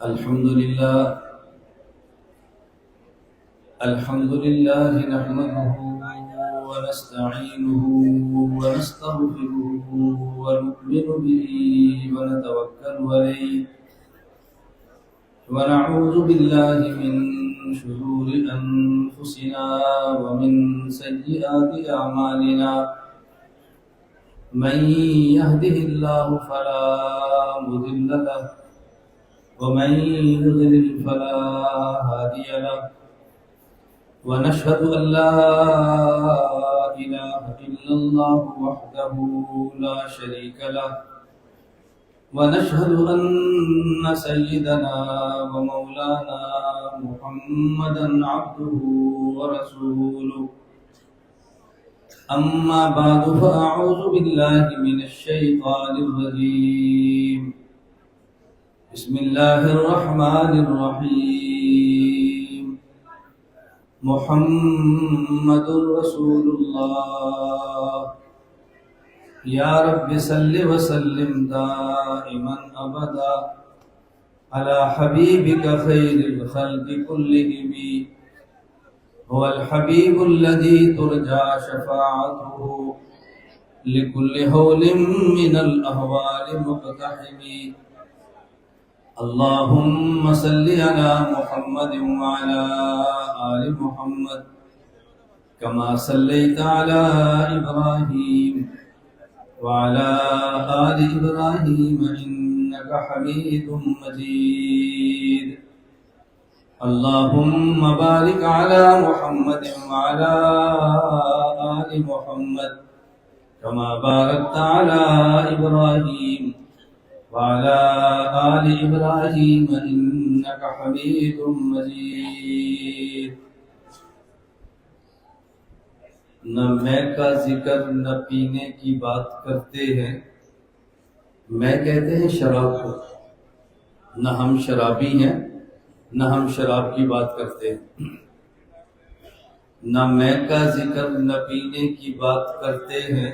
الحمد لله نحمده ونستعينه ونستغفره ونؤمن به ونتوكل عليه ونعوذ بالله من شرور أنفسنا ومن سيئات أعمالنا من يهده الله فلا مضل له ومن يضلل فلا هادي له ونشهد أن لا إله إلا الله وحده لا شريك له ونشهد أن سيدنا ومولانا محمدا عبده ورسوله أما بعد فأعوذ بالله من الشيطان الرجيم بسم الله الرحمن الرحيم محمد رسول الله يا رب صل وسلم دائما أبدا على حبيبك خير الخلق كلهم هو الحبيب الذي ترجى شفاعته لكل هول من الأهوال مقتحم اللهم صل على محمد وعلى آل محمد كما صليت على إبراهيم وعلى آل إبراهيم إنك حميد مجيد اللهم بارك على محمد وعلى آل محمد كما باركت على إبراهيم وعلى آل إبراهيم إنك حميد مجيد نہ میں کا ذکر نہ پینے کی بات کرتے ہیں، میں کہتے ہیں شراب کو، نہ ہم شرابی ہیں نہ ہم شراب کی بات کرتے ہیں۔ نہ میں کا ذکر نہ پینے کی بات کرتے ہیں،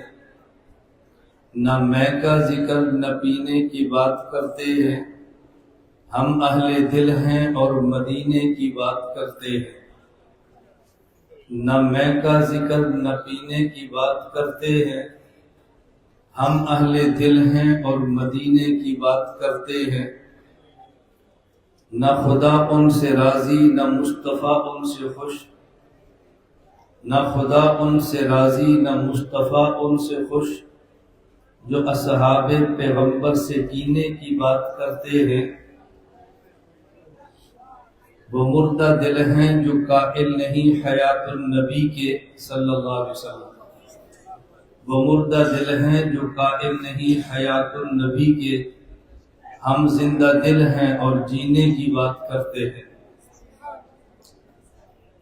نہ میں کا ذکر نہ پینے کی بات کرتے ہیں، ہم اہل دل ہیں اور مدینے کی بات کرتے ہیں۔ نہ میں کا ذکر نہ پینے کی بات کرتے ہیں، ہم اہل دل ہیں اور مدینے کی بات کرتے ہیں۔ نہ خدا ان سے راضی نہ مصطفیٰ ان سے خوش، نہ خدا ان سے راضی نہ مصطفیٰ ان سے خوش، جو اصحاب پیغمبر سے کینے کی بات کرتے ہیں۔ وہ مردہ دل ہیں جو قائل نہیں حیات النبی کے صلی اللہ علیہ وسلم، وہ مردہ دل ہیں جو قائل نہیں حیات النبی کے، ہم زندہ دل ہیں اور جینے کی بات کرتے ہیں۔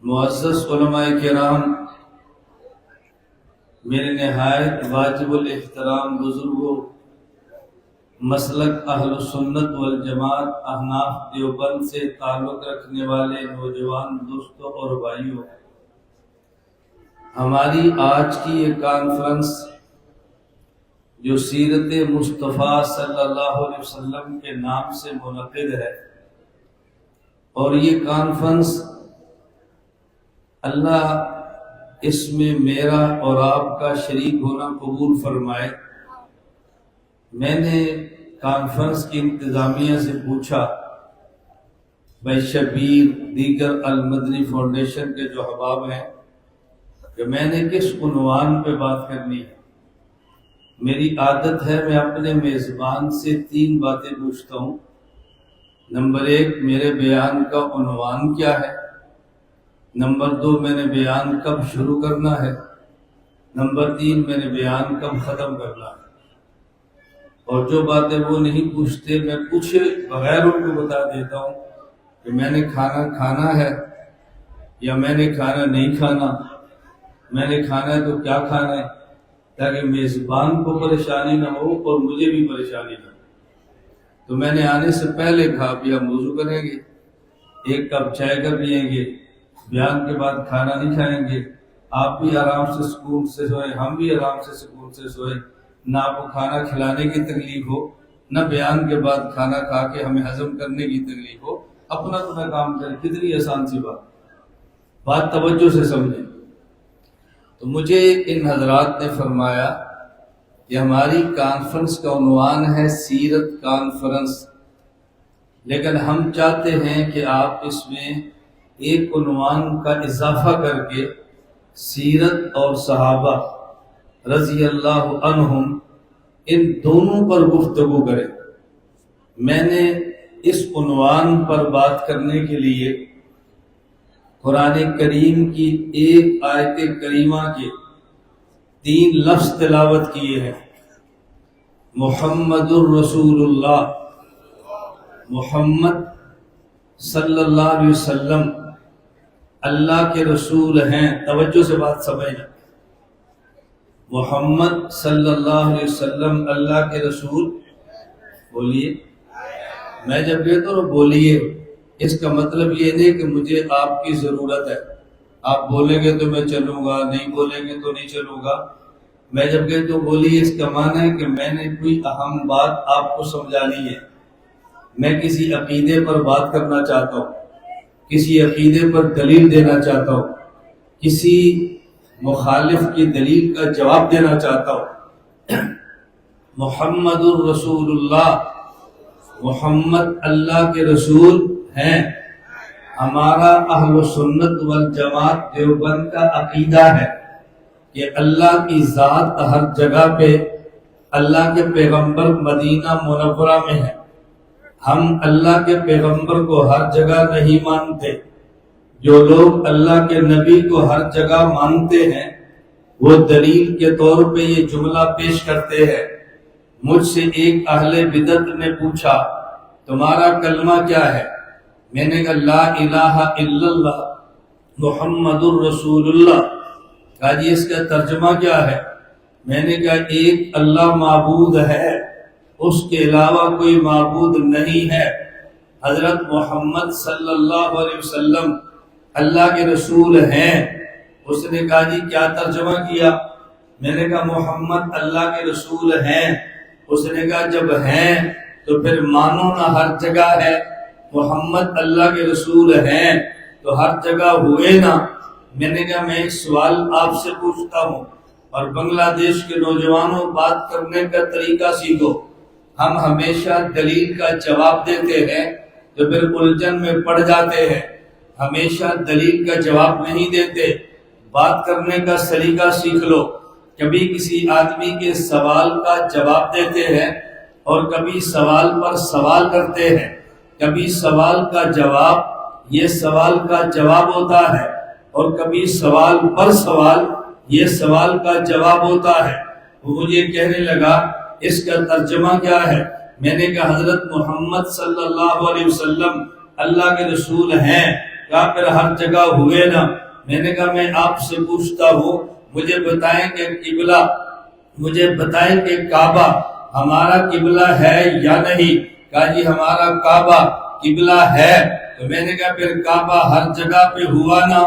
معزز علماء کرام، میرے نہایت واجب الاحترام بزرگوں، مسلک اہل سنت والجماعت احناف دیوبند سے تعلق رکھنے والے نوجوان دوستوں اور بھائیوں، ہماری آج کی یہ کانفرنس جو سیرت مصطفیٰ صلی اللہ علیہ وسلم کے نام سے منعقد ہے، اور یہ کانفرنس اللہ اس میں میرا اور آپ کا شریک ہونا قبول فرمائے۔ میں نے کانفرنس کی انتظامیہ سے پوچھا، بھائی شبیر دیگر المدنی فاؤنڈیشن کے جو احباب ہیں، کہ میں نے کس عنوان پہ بات کرنی ہے۔ میری عادت ہے میں اپنے میزبان سے 3 باتیں پوچھتا ہوں۔ نمبر 1، میرے بیان کا عنوان کیا ہے؟ نمبر 2، میں نے بیان کب شروع کرنا ہے؟ نمبر 3، میں نے بیان کب ختم کرنا ہے؟ اور جو باتیں وہ نہیں پوچھتے میں پوچھے بغیر ان کو بتا دیتا ہوں کہ میں نے کھانا کھانا ہے یا میں نے کھانا نہیں کھانا، میں نے کھانا ہے تو کیا کھانا ہے، تاکہ میزبان کو پریشانی نہ ہو اور مجھے بھی پریشانی نہ ہو۔ تو میں نے آنے سے پہلے کھا پیا وضو کریں گے، 1 کپ چائے کر لیں گے، بیان کے بعد کھانا نہیں کھائیں گے، آپ بھی آرام سے سکون سے سوئیں، ہم بھی آرام سے سکون سے سوئیں، نہ آپ کو کھانا کھلانے کی تکلیف ہو نہ بیان کے بعد کھانا کھا کے ہمیں ہضم کرنے کی تکلیف ہو، اپنا اپنا کام کریں۔ کتنی آسان سی بات توجہ سے سمجھیں۔ تو مجھے ان حضرات نے فرمایا کہ ہماری کانفرنس کا عنوان ہے سیرت کانفرنس، لیکن ہم چاہتے ہیں کہ آپ اس میں ایک عنوان کا اضافہ کر کے سیرت اور صحابہ رضی اللہ عنہم ان دونوں پر گفتگو کریں۔ میں نے اس عنوان پر بات کرنے کے لیے قرآن کریم کی ایک آیت کریمہ کے 3 لفظ تلاوت کیے ہیں۔ محمد الرسول اللہ، محمد صلی اللہ علیہ وسلم اللہ کے رسول ہیں۔ توجہ سے بات سمجھنا، محمد صلی اللہ علیہ وسلم اللہ کے رسول، بولیے۔ میں جب کہتا ہوں بولیے، اس کا مطلب یہ نہیں کہ مجھے آپ کی ضرورت ہے، آپ بولیں گے تو میں چلوں گا، نہیں بولیں گے تو نہیں چلوں گا۔ میں جب کہتا ہوں بولیے، اس کا معنی ہے کہ میں نے کوئی اہم بات آپ کو سمجھانی ہے، میں کسی عقیدے پر بات کرنا چاہتا ہوں، کسی عقیدے پر دلیل دینا چاہتا ہوں، کسی مخالف کی دلیل کا جواب دینا چاہتا ہوں۔ محمد الرسول اللہ، محمد اللہ کے رسول ہیں۔ ہمارا اہل سنت والجماعت دیوبند کا عقیدہ ہے کہ اللہ کی ذات ہر جگہ پہ، اللہ کے پیغمبر مدینہ منورہ میں ہے۔ ہم اللہ کے پیغمبر کو ہر جگہ نہیں مانتے۔ جو لوگ اللہ کے نبی کو ہر جگہ مانتے ہیں وہ دلیل کے طور پہ یہ جملہ پیش کرتے ہیں۔ مجھ سے ایک اہل بدعت نے پوچھا تمہارا کلمہ کیا ہے؟ میں نے کہا لا الہ الا اللہ محمد الرسول اللہ۔ کہا جی اس کا ترجمہ کیا ہے؟ میں نے کہا ایک اللہ معبود ہے، اس کے علاوہ کوئی معبود نہیں ہے۔ حضرت محمد صلی اللہ علیہ وسلم اللہ کے رسول ہیں۔ اس نے کہا جی کیا ترجمہ کیا؟ میں نے کہا محمد اللہ کے رسول ہیں۔ اس نے کہا جب ہیں تو پھر مانو نہ ہر جگہ ہے، محمد اللہ کے رسول ہیں تو ہر جگہ ہوئے نا۔ میں نے کہا میں ایک سوال آپ سے پوچھتا ہوں، اور بنگلہ دیش کے نوجوانوں بات کرنے کا طریقہ سیکھو۔ ہم ہمیشہ دلیل کا جواب دیتے ہیں تو پھر الجھن میں پڑ جاتے ہیں۔ ہمیشہ دلیل کا جواب نہیں دیتے، بات کرنے کا سلیقہ سیکھ لو۔ کبھی کسی آدمی کے سوال کا جواب دیتے ہیں اور کبھی سوال پر سوال کرتے ہیں، کبھی سوال کا جواب یہ سوال کا جواب ہوتا ہے، اور کبھی سوال پر سوال یہ سوال کا جواب ہوتا ہے۔ وہ مجھے کہنے لگا اس کا ترجمہ کیا ہے؟ میں نے کہا حضرت محمد صلی اللہ علیہ وسلم اللہ کے رسول ہیں، یا پھر ہر جگہ ہوئے نا۔ میں نے کہا میں آپ سے پوچھتا ہوں، مجھے بتائیں کہ قبلہ، مجھے بتائیں کہ کعبہ ہمارا قبلہ ہے یا نہیں؟ کہا جی ہمارا کعبہ قبلہ ہے۔ تو میں نے کہا پھر کعبہ ہر جگہ پہ ہوا نا۔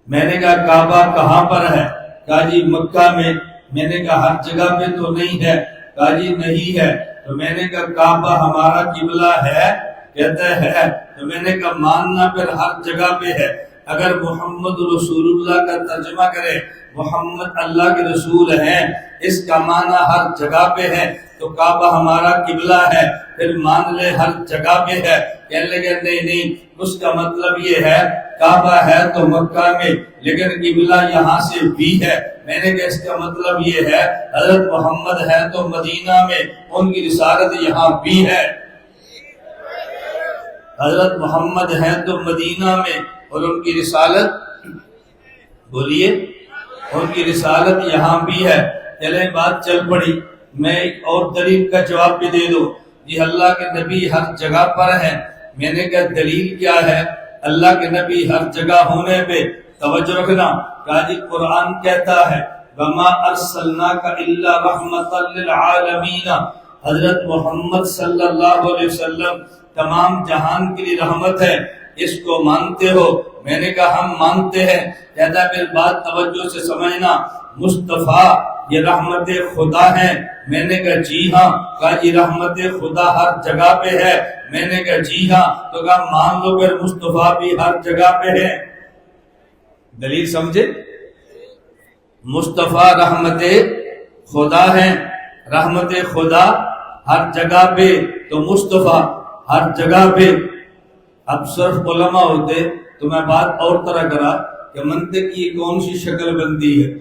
میں نے کہا کعبہ کہاں پر ہے؟ کہا جی مکہ میں۔ میں نے کہا ہر جگہ پہ تو نہیں ہے؟ کہا جی نہیں ہے۔ تو میں نے کہا کعبہ ہمارا قبلہ ہے؟ کہتا ہے۔ تو میں نے کہا ماننا پھر ہر جگہ پہ ہے۔ اگر محمد رسول اللہ کا ترجمہ کرے محمد اللہ کے رسول ہیں، اس کا معنی ہر جگہ پہ ہے، تو کعبہ ہمارا قبلہ ہے، پھر مان لے ہر جگہ پہ ہے۔ کہنے لگے نہیں، اس کا مطلب یہ ہے کعبہ ہے تو مکہ میں، لیکن قبلہ یہاں سے بھی ہے۔ میں نے کہا اس کا مطلب یہ ہے حضرت محمد ہے تو مدینہ میں، ان کی رسالت یہاں بھی ہے۔ حضرت محمد ہے تو مدینہ میں اور ان کی رسالت، بولیے، ان کی رسالت یہاں بھی ہے۔ چلے بات چل پڑی، میں ایک اور دلیل کا جواب بھی دے دو۔ جی اللہ کے نبی ہر جگہ پر ہیں۔ میں نے کہا دلیل کیا ہے اللہ کے نبی ہر جگہ ہونے پہ؟ توجہ رکھنا۔ کہا جی قرآن کہتا ہے وَمَا أَرْسَلْنَاكَ إِلَّا رَحْمَةً لِلْعَالَمِينَ۔ حضرت محمد صلی اللہ علیہ وسلم تمام جہان کے لیے رحمت ہے۔ اس کو مانتے ہو؟ میں نے کہا ہم مانتے ہیں۔ کہتا پھر بات توجہ سے سمجھنا، مصطفیٰ یہ رحمت خدا ہے؟ میں نے کہا جی ہاں۔ کہا جی رحمت خدا ہر جگہ پہ ہے؟ میں نے کہا جی ہاں۔ تو کہا مان لو پھر مصطفیٰ بھی ہر جگہ پہ ہے۔ دلیل سمجھے؟ مصطفیٰ رحمت خدا ہے، رحمت خدا ہر جگہ پہ، تو مصطفیٰ ہر جگہ پہ۔ اب صرف علماء ہوتے تو میں بات اور طرح کرا کہ منطق کی کون سی شکل بنتی ہے،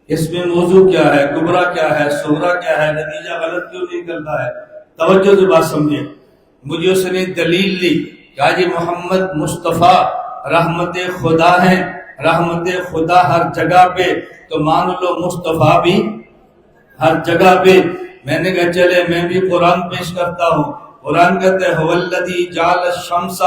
اس میں موضوع کیا ہے، کبرا کیا ہے، صغرا کیا ہے، نتیجہ غلط کیوں نہیں کرتا ہے۔ توجہ سے بات سمجھے۔ مجھے اس نے دلیل لی، کہا جی محمد مصطفیٰ رحمت خدا ہے، رحمت خدا ہر جگہ پہ، تو مان لو مصطفیٰ بھی ہر جگہ پہ۔ میں نے کہا چلے میں بھی قرآن پیش کرتا ہوں۔ قرآن کہتے ہیں وَالَّذِي جَعَلَ الشَّمْسَ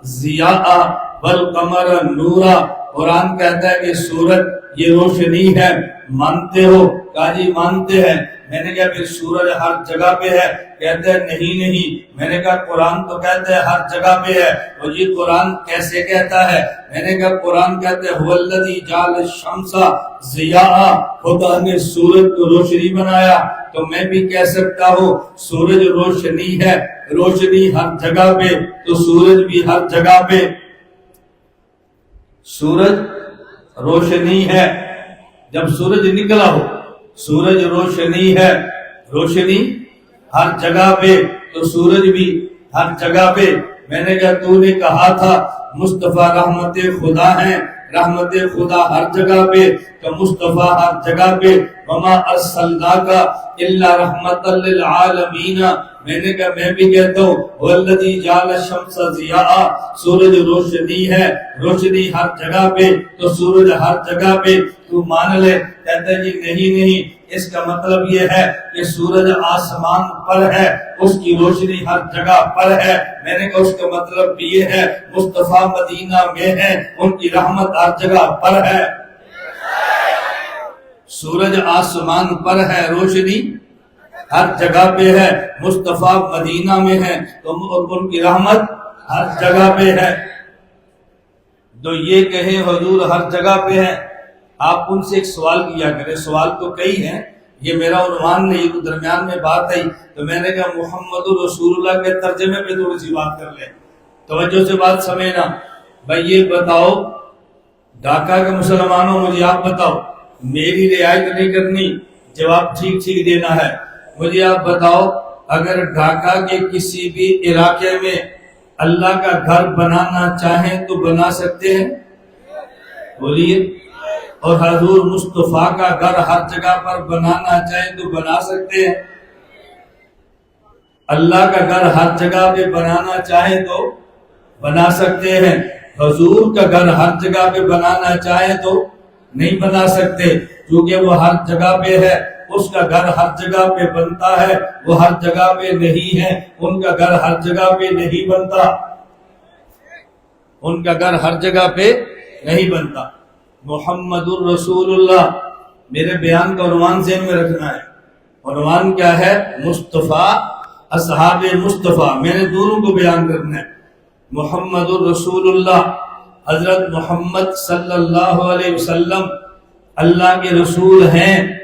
ضِيَاءً وَالْقَمَرَ نُورًا۔ قرآن کہتا ہے کہ سورج یہ روشنی ہے، مانتے ہو؟ کہا جی مانتے ہیں۔ میں نے کہا پھر سورج ہر جگہ پہ ہے؟ کہتے ہیں نہیں۔ میں نے کہا قرآن تو کہتا ہے ہر جگہ پہ ہے۔ اور یہ قرآن کیسے کہتا ہے؟ میں نے کہا قرآن کہتے ہیں وَالَّذِي جَعَلَ الشَّمْسَ ضِيَاءً، خدا نے سورج کو روشنی بنایا، تو میں بھی کہہ سکتا ہوں سورج روشنی ہے، روشنی ہر جگہ پہ، تو سورج بھی ہر جگہ پہ۔ سورج روشنی ہے، جب سورج نکلا ہو، سورج روشنی ہے، روشنی ہر جگہ پہ، تو سورج بھی ہر جگہ پہ۔ میں نے کہا تو نے کہا تھا مصطفیٰ رحمت خدا ہے، رحمت خدا ہر جگہ پہ، تو مصطفیٰ ہر جگہ پہ۔ وما ارسلناک الا رحمت للعالمین۔ میں نے کہا میں بھی کہتا ہوں والذی جعل الشمس ضیاء، سورج روشنی ہے، روشنی ہر جگہ پہ، تو سورج ہر جگہ پہ، تو مان لے۔ کہتا ہے جی نہیں، اس کا مطلب یہ ہے کہ سورج آسمان پر ہے، اس کی روشنی ہر جگہ پر ہے۔ میں نے کہا اس کا مطلب بھی یہ ہے مصطفیٰ مدینہ میں ہے، ان کی رحمت ہر جگہ پر ہے۔ سورج آسمان پر ہے، روشنی ہر جگہ پہ ہے، مصطفیٰ مدینہ میں ہے، تو ان کی رحمت ہر جگہ پہ ہے۔ تو یہ کہیں حضور ہر جگہ پہ ہے، آپ ان سے ایک سوال کیا کریں۔ سوال تو کئی ہیں، یہ میرا عنوان نہیں، تو درمیان میں بات آئی تو میں نے کہا محمد رسول اللہ کے ترجمے پہ تھوڑی سی بات کر لیں۔ توجہ سے بات سمجھنا۔ بھائی یہ بتاؤ ڈھاکہ کے مسلمانوں، مجھے آپ بتاؤ، میری رعایت نہیں کرنی، جواب ٹھیک دینا ہے۔ مجھے آپ بتاؤ اگر ڈھاکہ کے کسی بھی علاقے میں اللہ کا گھر بنانا چاہیں تو بنا سکتے ہیں؟ بولیے۔ اور حضور مصطفیٰ کا گھر ہر جگہ پر بنانا چاہیں تو بنا سکتے ہیں؟ اللہ کا گھر ہر جگہ پہ بنانا چاہیں تو بنا سکتے ہیں، حضور کا گھر ہر جگہ پہ بنانا چاہیں تو نہیں بنا سکتے، کیونکہ وہ ہر جگہ پہ ہے، اس کا گھر ہر جگہ پہ بنتا ہے، وہ ہر جگہ پہ نہیں ہے، ان کا گھر ہر جگہ پہ نہیں بنتا، ان کا گھر ہر جگہ پہ نہیں بنتا۔ محمد الرسول اللہ، میرے بیان کا عنوان ذہن میں رکھنا ہے۔ عنوان کیا ہے؟ مصطفیٰ، اصحاب مصطفیٰ، میں نے دونوں کو بیان کرنا ہے۔ محمد الرسول اللہ، حضرت محمد صلی اللہ علیہ وسلم اللہ کے رسول ہیں۔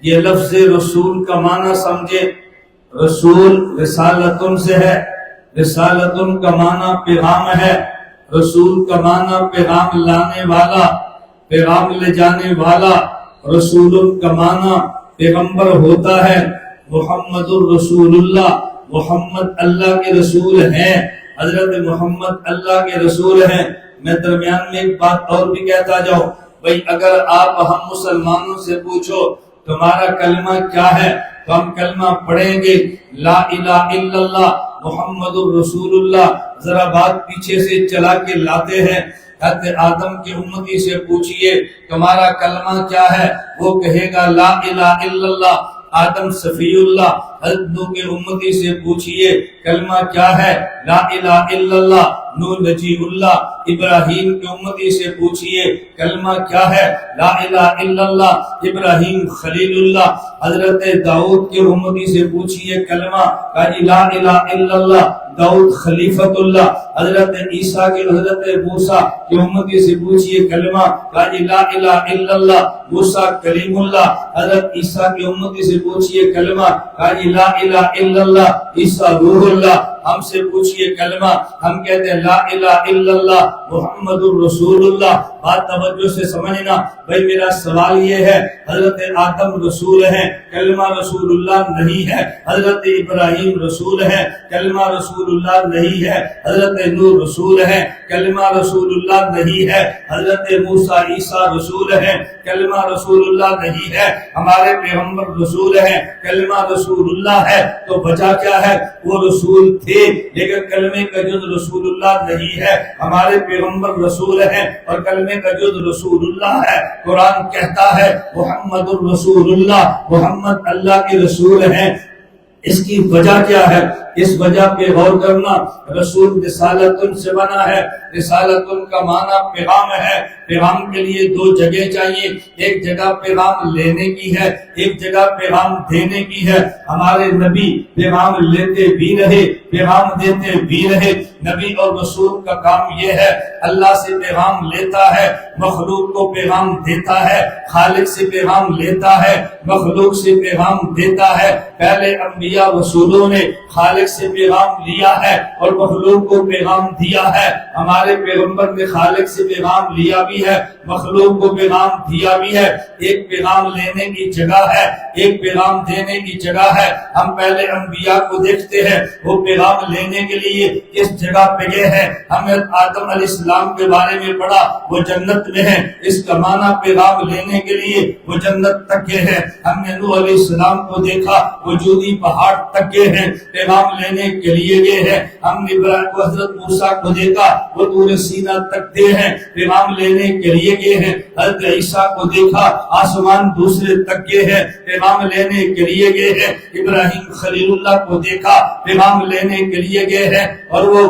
یہ لفظ رسول کا معنی سمجھے۔ رسول رسالتن سے ہے، رسالتن کا معنی پیغام ہے، رسول کا معنی پیغام لانے والا، پیغام لے جانے والا، رسول کا معنی پیغمبر ہوتا ہے۔ محمد الرسول اللہ، محمد اللہ کے رسول ہیں، حضرت محمد اللہ کے رسول ہیں۔ میں درمیان میں ایک بات اور بھی کہتا جاؤں، بھئی اگر آپ ہم مسلمانوں سے پوچھو تمہارا کلمہ کیا ہے تو ہم کلمہ پڑھیں گے لا الہ الا اللہ محمد الرسول اللہ۔ ذرا بات پیچھے سے چلا کے لاتے ہیں، حضرت آدم کی امتی سے پوچھئے تمہارا کلمہ کیا ہے، وہ کہے گا لا الہ الا اللہ۔ آدم صفی اللہ، حضرت نوح کے امتی سے پوچھئے کلمہ کیا ہے، لا الہ الا اللہ۔ نوح نجی اللہ ابراہیم کی امتی سے پوچھئے کلمہ کیا ہے لا الہ الا اللہ ابراہیم خلیل اللہ حضرت داؤد کی امتی سے پوچھئے کلمہ کہا جی لا الہ الا اللہ داؤد خلیفت اللہ حضرت عیسیٰ کی حضرت موسیٰ کی امتی سے پوچھئے کلمہ کہا جی لا الہ الا اللہ موسیٰ کلیم اللہ حضرت عیسیٰ کی امتی سے پوچھئے کلمہ کہا جی لا الہ الا اللہ عیسیٰ روح اللہ ہم سے پوچھئے کلمہ ہم کہتے ہیں لا الہ الا اللہ محمد الرسول اللہ بات توجہ سے سمجھنا بھئی میرا سوال یہ ہے حضرت آدم رسول ہیں کلمہ رسول اللہ نہیں ہے حضرت ابراہیم رسول ہیں کلمہ رسول اللہ نہیں ہے حضرت نوح رسول ہیں کلمہ رسول اللہ نہیں ہے حضرت موسیٰ عیسیٰ رسول ہیں کلمہ رسول اللہ نہیں ہے ہمارے پیغمبر رسول ہیں کلمہ رسول اللہ ہے تو بچا کیا ہے وہ رسول تھے لیکن کلمے کا جز رسول اللہ نہیں ہے ہمارے پیغمبر رسول ہیں اور کلمے کا جز رسول اللہ ہے قرآن کہتا ہے محمد الرسول اللہ محمد اللہ کے رسول ہیں اس کی وجہ کیا ہے اس وجہ پہ غور کرنا رسول رسالتن سے بنا ہے رسالتن کا معنی پیغام ہے پیغام کے لیے دو جگہ چاہیے ایک جگہ پیغام لینے کی ہے ایک جگہ پیغام دینے کی ہے ہمارے نبی پیغام لیتے بھی رہے پیغام دیتے بھی رہے نبی اور رسول کا کام یہ ہے اللہ سے پیغام لیتا ہے مخلوق کو پیغام دیتا ہے خالق سے پیغام لیتا ہے مخلوق سے پیغام دیتا ہے پہلے انبیاء رسولوں نے خالق سے پیغام لیا ہے اور مخلوق کو پیغام دیا ہے ہمارے پیغمبر نے خالق سے پیغام لیا بھی ہے مخلوق کو پیغام دیا بھی ہے ایک پیغام لینے کی جگہ ہے ایک پیغام دینے کی جگہ ہے ہم پہلے انبیاء کو دیکھتے ہیں وہ پیغام لینے کے لیے اس جگہ پہ گئے ہیں ہمیں آدم علیہ السلام کے بارے میں پڑھا وہ جنت میں ہے اس کا معنی پیغام لینے کے لیے وہ جنت تک گئے ہیں ہم نے نوح علیہ السلام کو دیکھا وہ جودی پہاڑ تک گئے ہیں پیغام لینے کے لیے گئے ہیں ہم نے حضرت موسیٰ کو دیکھا وہ طور سینا تک گئے ہیں پیغام لینے کے لیے گئے ہیں حضرت عیسیٰ کو دیکھا آسمان دوسرے تک گئے ہیں پیغام لینے کے لیے گئے ہیں ابراہیم خلیل اللہ کو دیکھا پیغام لینے کے لیے گئے ہیں اور وہ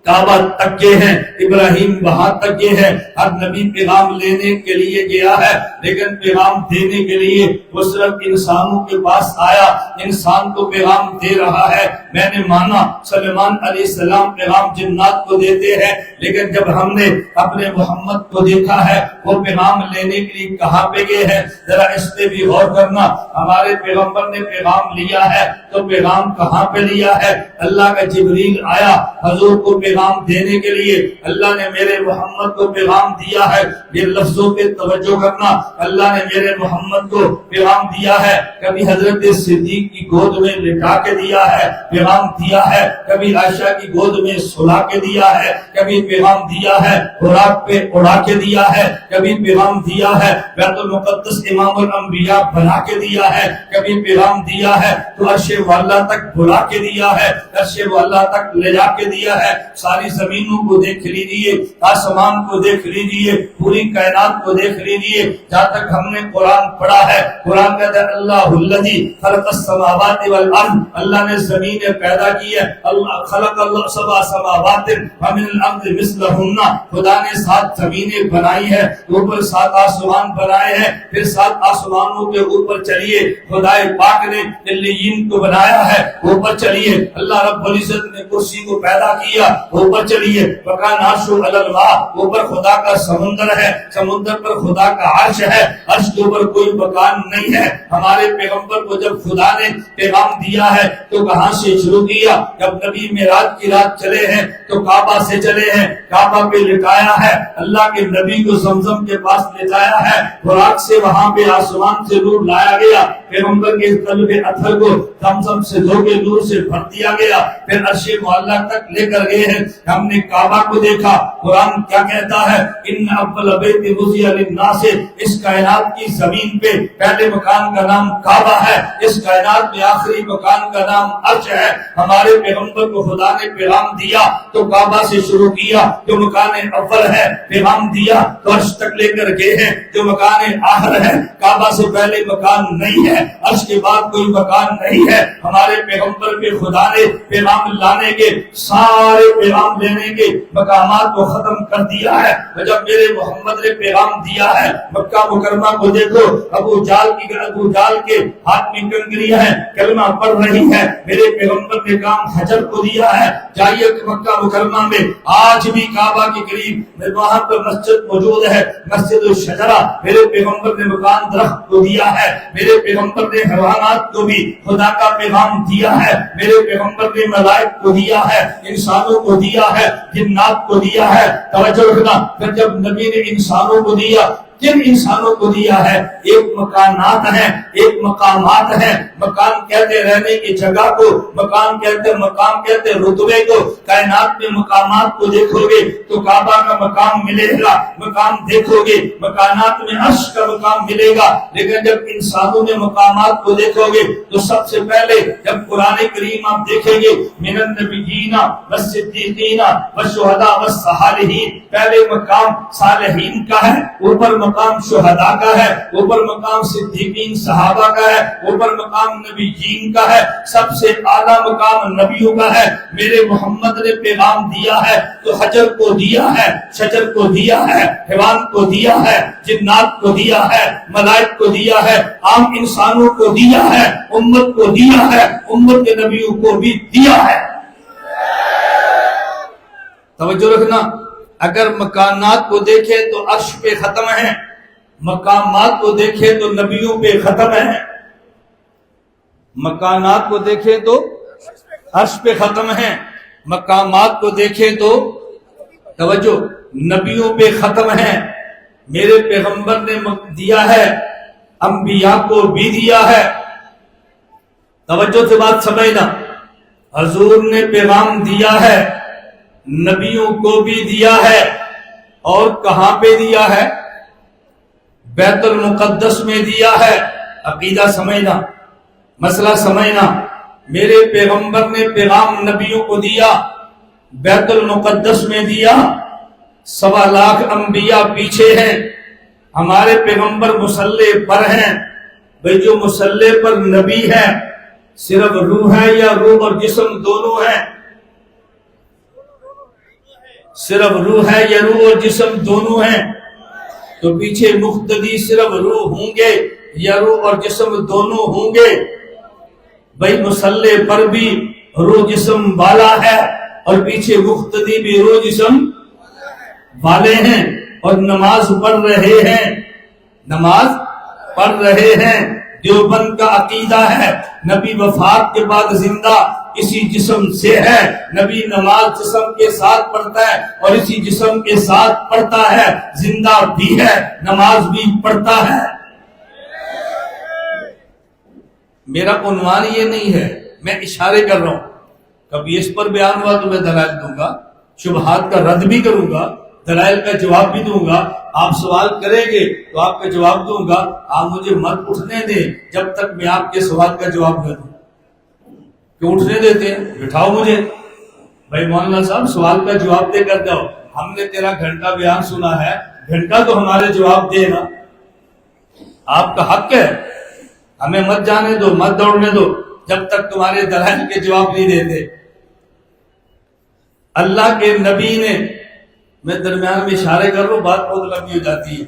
کعبہ تک گئے ہیں ابراہیم وہاں تک گئے ہیں ہر نبی پیغام لینے کے لیے گیا ہے لیکن پیغام دینے کے لیے وہ صرف انسانوں کے پاس آیا انسان کو پیغام دے رہا ہے میں نے مانا سلیمان علیہ السلام پیغام جنات کو دیتے ہیں لیکن جب ہم نے اپنے محمد کو دیکھا ہے وہ پیغام لینے کے لیے کہاں پہ گئے ہیں ذرا اس پہ بھی غور کرنا ہمارے پیغمبر نے پیغام لیا ہے تو پیغام کہاں پہ لیا ہے اللہ کا جبریل آیا حضور کو پیغام دینے کے لیے اللہ نے میرے محمد کو پیغام دیا ہے یہ لفظوں پہ توجہ کرنا اللہ نے میرے محمد کو پیغام دیا ہے کبھی حضرت صدیق کی گود میں لٹا کے دیا ہے پیغام دیا ہے کبھی عائشہ کی گود میں سلا کے دیا ہے کبھی پیغام دیا ہے خوراک پہ اڑا کے دیا ہے کبھی پیغام دیا ہے بیت المقدس امام الانبیاء بنا کے دیا ہے کبھی پیغام دیا ہے تو عرش والا تک بلا کے دیا ہے عرش والا تک لے جا کے دیا ہے ساری زمینوں کو دیکھ لیجیے آسمان کو دیکھ لیجیے پوری کائنات کو دیکھ لیجیے جہاں تک ہم نے قرآن پڑھا ہے قرآن کہتا ہے اللہ الذی خلق السماوات والارض اللہ نے زمینیں پیدا کی ہے اللہ خلق اللہ سبع سماوات ومن الارض مثلہن خدا نے 7 زمینیں بنائی ہے اوپر 7 آسمان بنائے ہیں پھر 7 آسمانوں کے اوپر چلیے خدا پاک نے علیین کو بنایا ہے اوپر چلیے اللہ رب العزت نے کرسی کو پیدا کیا اوپر چلیے مکان عرش علی الماء اوپر خدا کا سمندر ہے سمندر پر خدا کا عرش ہے عرش کے اوپر کوئی مکان نہیں ہے ہمارے پیغمبر کو جب خدا نے پیغام دیا ہے تو کہاں سے شروع کیا جب نبی معراج کی رات چلے ہیں تو کعبہ سے چلے ہیں کعبہ پہ لٹایا ہے اللہ کے نبی کو زمزم کے پاس لٹایا ہے خوراک سے وہاں پہ آسمان سے نور لایا گیا پیغمبر کے قلب اطہر کو زمزم سے دھو کے نور سے بھر دیا گیا پھر عرش معلیٰ تک لے کر گئے ہیں ہم نے کعبہ کو دیکھا قرآن کیا کہتا ہے ان اول بیت وضع للناس اس کائنات کی زمین پہ پہلے مکان کا نام کعبہ ہے اس کائنات میں آخری مکان کا نام عرش ہے ہمارے پیغمبر کو خدا نے پیغام دیا تو کعبہ سے شروع کیا جو مکان اول ہے، پیغام دیا تو عرش تک لے کر گئے ہیں جو مکان آخر ہے۔ کعبہ سے پہلے مکان نہیں ہے، عرش کے بعد کوئی مکان نہیں ہے۔ ہمارے پیغمبر کے خدا نے پیغام لانے کے سارے پیغام لینے کے مقامات کو ختم کر دیا ہے۔ جب میرے محمد نے پیغام دیا ہے، مکہ مکرمہ کو دیکھو، ابو جال کے ہاتھ میں کنکریاں ہیں، کلمہ پڑھ رہی ہے، میرے پیغمبر نے کام حجر کو دیا ہے۔ جائیے مکہ مکرمہ میں آج بھی کعبہ کے قریب وہاں پر مسجد موجود ہے، مسجد الشجرہ، میرے پیغمبر نے مکان درخت کو دیا ہے۔ میرے پیغمبر نے حیوانات کو بھی خدا کا پیغام دیا ہے، میرے پیغمبر نے ملائک کو دیا ہے، انسانوں کو دیا ہے، جنات کو دیا ہے۔ توجہ رکھنا، پھر جب نبی نے انسانوں کو دیا، جن انسانوں کو دیا ہے، ایک مکانات ہیں، ایک مقامات ہیں۔ مکان کہتے رہنے کی جگہ کو، مقام کہتے رتبے کو۔ کائنات میں مقامات کو دیکھو گے تو کعبہ کا مقام ملے گا، مقام دیکھو گے مکانات میں عرش کا مقام ملے گا، لیکن جب انسانوں میں مقامات کو دیکھو گے تو سب سے پہلے جب قرآن کریم آپ دیکھیں گے من النبیین والصدیقین والشہداء والصالحین، پہلے مقام صالحین کا ہے، اوپر مقام شہداء کا ہے، اوپر مقام صدیقین صحابہ کا ہے، اوپر مقام نبیین کا ہے، سب سے اعلیٰ مقام نبیوں کا ہے۔ میرے محمد نے پیغام دیا ہے تو حجر کو دیا ہے، شجر کو دیا ہے، حیوان کو دیا ہے، جنات کو دیا ہے، ملائک کو دیا ہے، عام انسانوں کو دیا ہے، امت کو دیا ہے، امت کے نبیوں کو بھی دیا ہے۔ توجہ رکھنا، اگر مکانات کو دیکھیں تو عرش پہ ختم ہے، مقامات کو دیکھیں تو نبیوں پہ ختم ہے۔ مکانات کو دیکھیں تو عرش پہ ختم ہے، مقامات کو دیکھیں تو توجہ نبیوں پہ ختم ہے۔ میرے پیغمبر نے دیا ہے، انبیاء کو بھی دیا ہے۔ توجہ سے بات سمجھنا، حضور نے پیغام دیا ہے، نبیوں کو بھی دیا ہے، اور کہاں پہ دیا ہے؟ بیت المقدس میں دیا ہے۔ عقیدہ سمجھنا، مسئلہ سمجھنا، میرے پیغمبر نے پیغام نبیوں کو دیا، بیت المقدس میں دیا، 1.25 لاکھ انبیاء پیچھے ہیں، ہمارے پیغمبر مصلی پر ہیں۔ بھئی جو مصلی پر نبی ہے صرف روح ہے یا روح اور جسم دونوں ہیں؟ صرف روح ہے یا روح اور جسم دونوں ہیں؟ تو پیچھے مقتدی صرف روح ہوں گے یا روح اور جسم دونوں ہوں گے؟ بھئی مصلی پر بھی روح جسم والا ہے اور پیچھے مقتدی بھی روح جسم والے ہیں، اور نماز پڑھ رہے ہیں، نماز پڑھ رہے ہیں۔ دیوبند کا عقیدہ ہے نبی وفات کے بعد زندہ اسی جسم سے ہے، نبی نماز جسم کے ساتھ پڑھتا ہے اور اسی جسم کے ساتھ پڑھتا ہے، زندہ بھی ہے، نماز بھی پڑھتا ہے۔ میرا عنوان یہ نہیں ہے، میں اشارے کر رہا ہوں، کبھی اس پر بیان ہوا تو میں دلائل دوں گا، شبہات کا رد بھی کروں گا، دلائل کا جواب بھی دوں گا۔ آپ سوال کریں گے تو آپ کا جواب دوں گا، آپ مجھے مت اٹھنے دیں جب تک میں آپ کے سوال کا جواب نہ دوں۔ کیوں اٹھنے دیتے ہیں؟ بٹھاؤ مجھے، بھائی مولانا صاحب سوال کا جواب دے کر جاؤ، ہم نے تیرا گھنٹہ بیان سنا ہے، گھنٹہ تو ہمارے جواب دے نا، آپ کا حق ہے، ہمیں مت جانے دو، مت دوڑنے دو جب تک تمہارے دلائل کے جواب نہیں دیتے۔ اللہ کے نبی نے، میں درمیان میں اشارے کر رہا ہوں، بات بہت لمبی ہو جاتی ہے،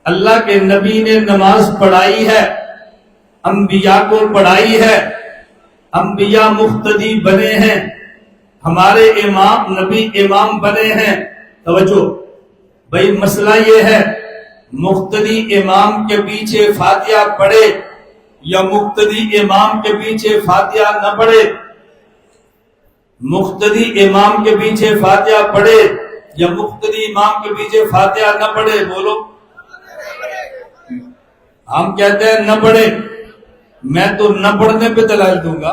اللہ کے نبی نے نماز پڑھائی ہے، انبیاء کو پڑھائی ہے، انبیاء مقتدی بنے ہیں، ہمارے امام نبی امام بنے ہیں۔ توجہ بھائی، مسئلہ یہ ہے مقتدی امام کے پیچھے فاتحہ پڑھے یا مقتدی امام کے پیچھے فاتحہ نہ پڑھے؟ مقتدی امام کے پیچھے فاتحہ پڑھے یا مقتدی امام کے پیچھے فاتحہ نہ پڑھے؟ بولو۔ ہم کہتے ہیں نہ پڑھے، میں تو نہ پڑھنے پہ دلائل دوں گا،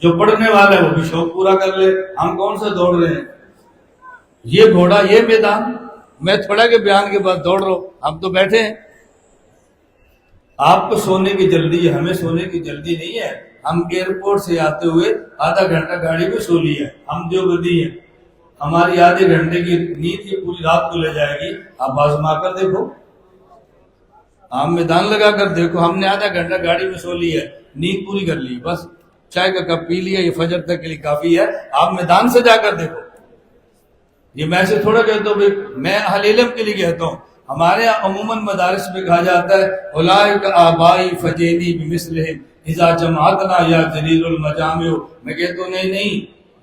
جو پڑھنے والا ہے وہ بھی شوق پورا کر لے، ہم کون سے دوڑ رہے ہیں؟ یہ گھوڑا، یہ میدان، میں تھوڑا کے بیان کے بعد دوڑ رہا ہوں، ہم تو بیٹھے ہیں۔ آپ کو سونے کی جلدی ہے، ہمیں سونے کی جلدی نہیں ہے، ہم ایئرپورٹ سے آتے ہوئے آدھا گھنٹہ گاڑی میں سو لیا، ہم دیوبندی ہیں، ہماری آدھے گھنٹے کی نیند یہ پوری رات کو لے جائے گی۔ آپ آزما کر دیکھو، آپ میدان لگا کر دیکھو، ہم نے آدھا گھنٹہ گاڑی میں سو لی ہے، نیند پوری کر لی، بس چائے کا کپ پی لیا، یہ فجر تک کے لیے کافی ہے۔ آپ میدان سے جا کر دیکھو، یہ میں سے تھوڑا کہتا ہوں، میں اہل علم کے لیے کہتا ہوں۔ ہمارے یہاں عموماً مدارس میں کہا جاتا ہے اولئک آبائی فجینی بمثلہم اذا جمعتنا یا جلیل المجامع۔ میں کہتا ہوں نہیں،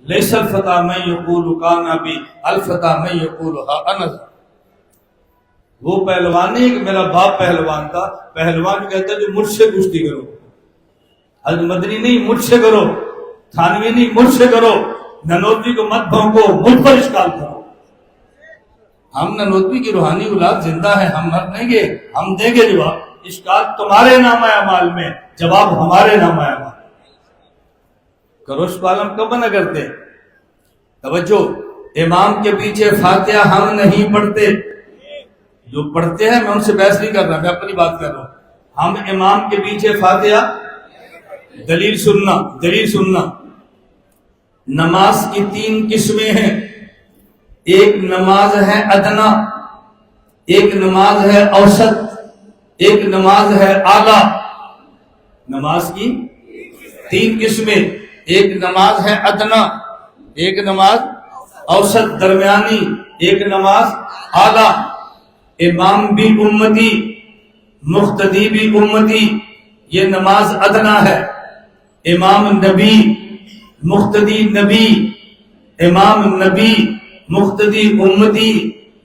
لیس الفتى من یقول کان ابی، الفتى من یقول ها انا ذا۔ وہ پہلوان نہیں کہ میرا باپ پہلوان تھا، پہلوان کہتا ہے جو مجھ سے کشتی کرو، حضرت مدنی نہیں مجھ سے کرو، تھانوی نہیں مجھ سے کرو، ننوتوی کو مت بھونکو، مجھ پر اشکال کرو۔ ہم ننوتوی کی روحانی اولاد زندہ ہے، ہم مر نہیں گے، ہم دیں گے جواب۔ اشکال تمہارے نامہ اعمال میں، جواب ہمارے نامہ اعمال۔ کروش پالم کب نہ کرتے؟ توجہ، امام کے پیچھے فاتحہ ہم نہیں پڑھتے، جو پڑھتے ہیں میں ان سے بحث نہیں کر رہا، میں اپنی بات کر رہا ہوں۔ ہم امام کے پیچھے فاتحہ، دلیل سننا۔ نماز کی 3 قسمیں ہیں، ایک نماز ہے ادنا، ایک نماز ہے اوسط، ایک نماز ہے اعلیٰ۔ نماز کی 3 قسمیں، ایک نماز ہے ادنا، ایک نماز اوسط درمیانی، ایک نماز اعلیٰ۔ امام بھی امتی، مقتدی بھی امتی، یہ نماز ادنا ہے۔ امام نبی، مقتدی نبی، امام نبی، مقتدی امتی،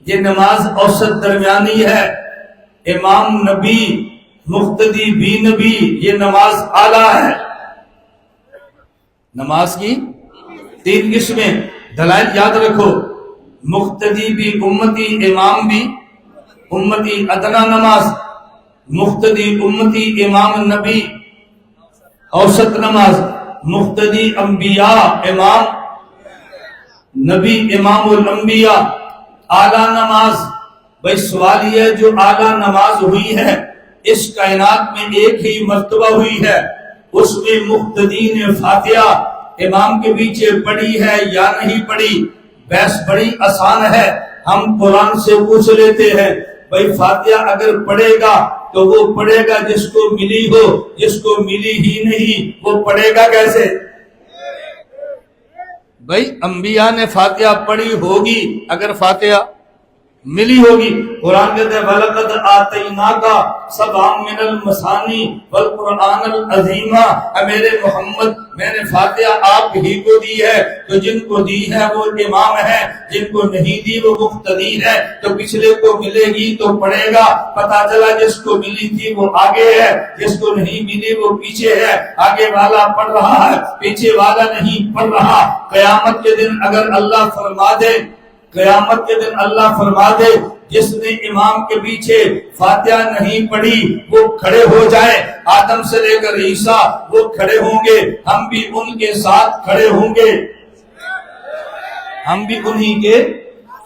یہ نماز اوسط درمیانی ہے۔ امام نبی، مقتدی بھی نبی، یہ نماز اعلیٰ ہے۔ نماز کی 3 قسمیں، دلائل یاد رکھو، مقتدی بھی امتی، امام بھی امتی، ادنا نماز، مقتدی امتی، امام نبی، اوسط نماز، مقتدی انبیاء، امام نبی، امام الانبیاء، اعلیٰ نماز۔ بھائی سوال یہ ہے، جو اعلیٰ نماز ہوئی ہے اس کائنات میں ایک ہی مرتبہ ہوئی ہے، اس میں مقتدی نے فاتحہ امام کے پیچھے پڑھی ہے یا نہیں پڑھی؟ بحث بڑی آسان ہے، ہم قرآن سے پوچھ لیتے ہیں۔ بھائی فاتحہ اگر پڑھے گا تو وہ پڑھے گا جس کو ملی ہو، جس کو ملی ہی نہیں وہ پڑھے گا کیسے؟ بھائی انبیاء نے فاتحہ پڑھی ہوگی اگر فاتحہ ملی ہوگی۔ قرآن کہتے ہیں وَلَقَدْ آتَيْنَاكَ سَبْعًا مِنَ الْمَثَانِي وَالْقُرْآنَ الْعَظِيمَ۔ اے میرے محمد، میں نے فاتحہ آپ ہی کو دی ہے، تو جن کو دی ہے وہ امام ہے، جن کو نہیں دی وہ مقتدی ہے۔ تو پچھلے کو ملے گی تو پڑھے گا، پتا چلا جس کو ملی تھی وہ آگے ہے، جس کو نہیں ملی وہ پیچھے ہے۔ آگے والا پڑھ رہا ہے، پیچھے والا نہیں پڑھ رہا۔ قیامت کے دن اگر اللہ فرما دے، قیامت کے دن اللہ فرما دے جس نے امام کے پیچھے فاتحہ نہیں پڑھی وہ کھڑے ہو جائے، آدم سے لے کر عیسیٰ وہ کھڑے ہوں گے، ہم بھی ان کے ساتھ کھڑے ہوں گے، ہم بھی انہی کے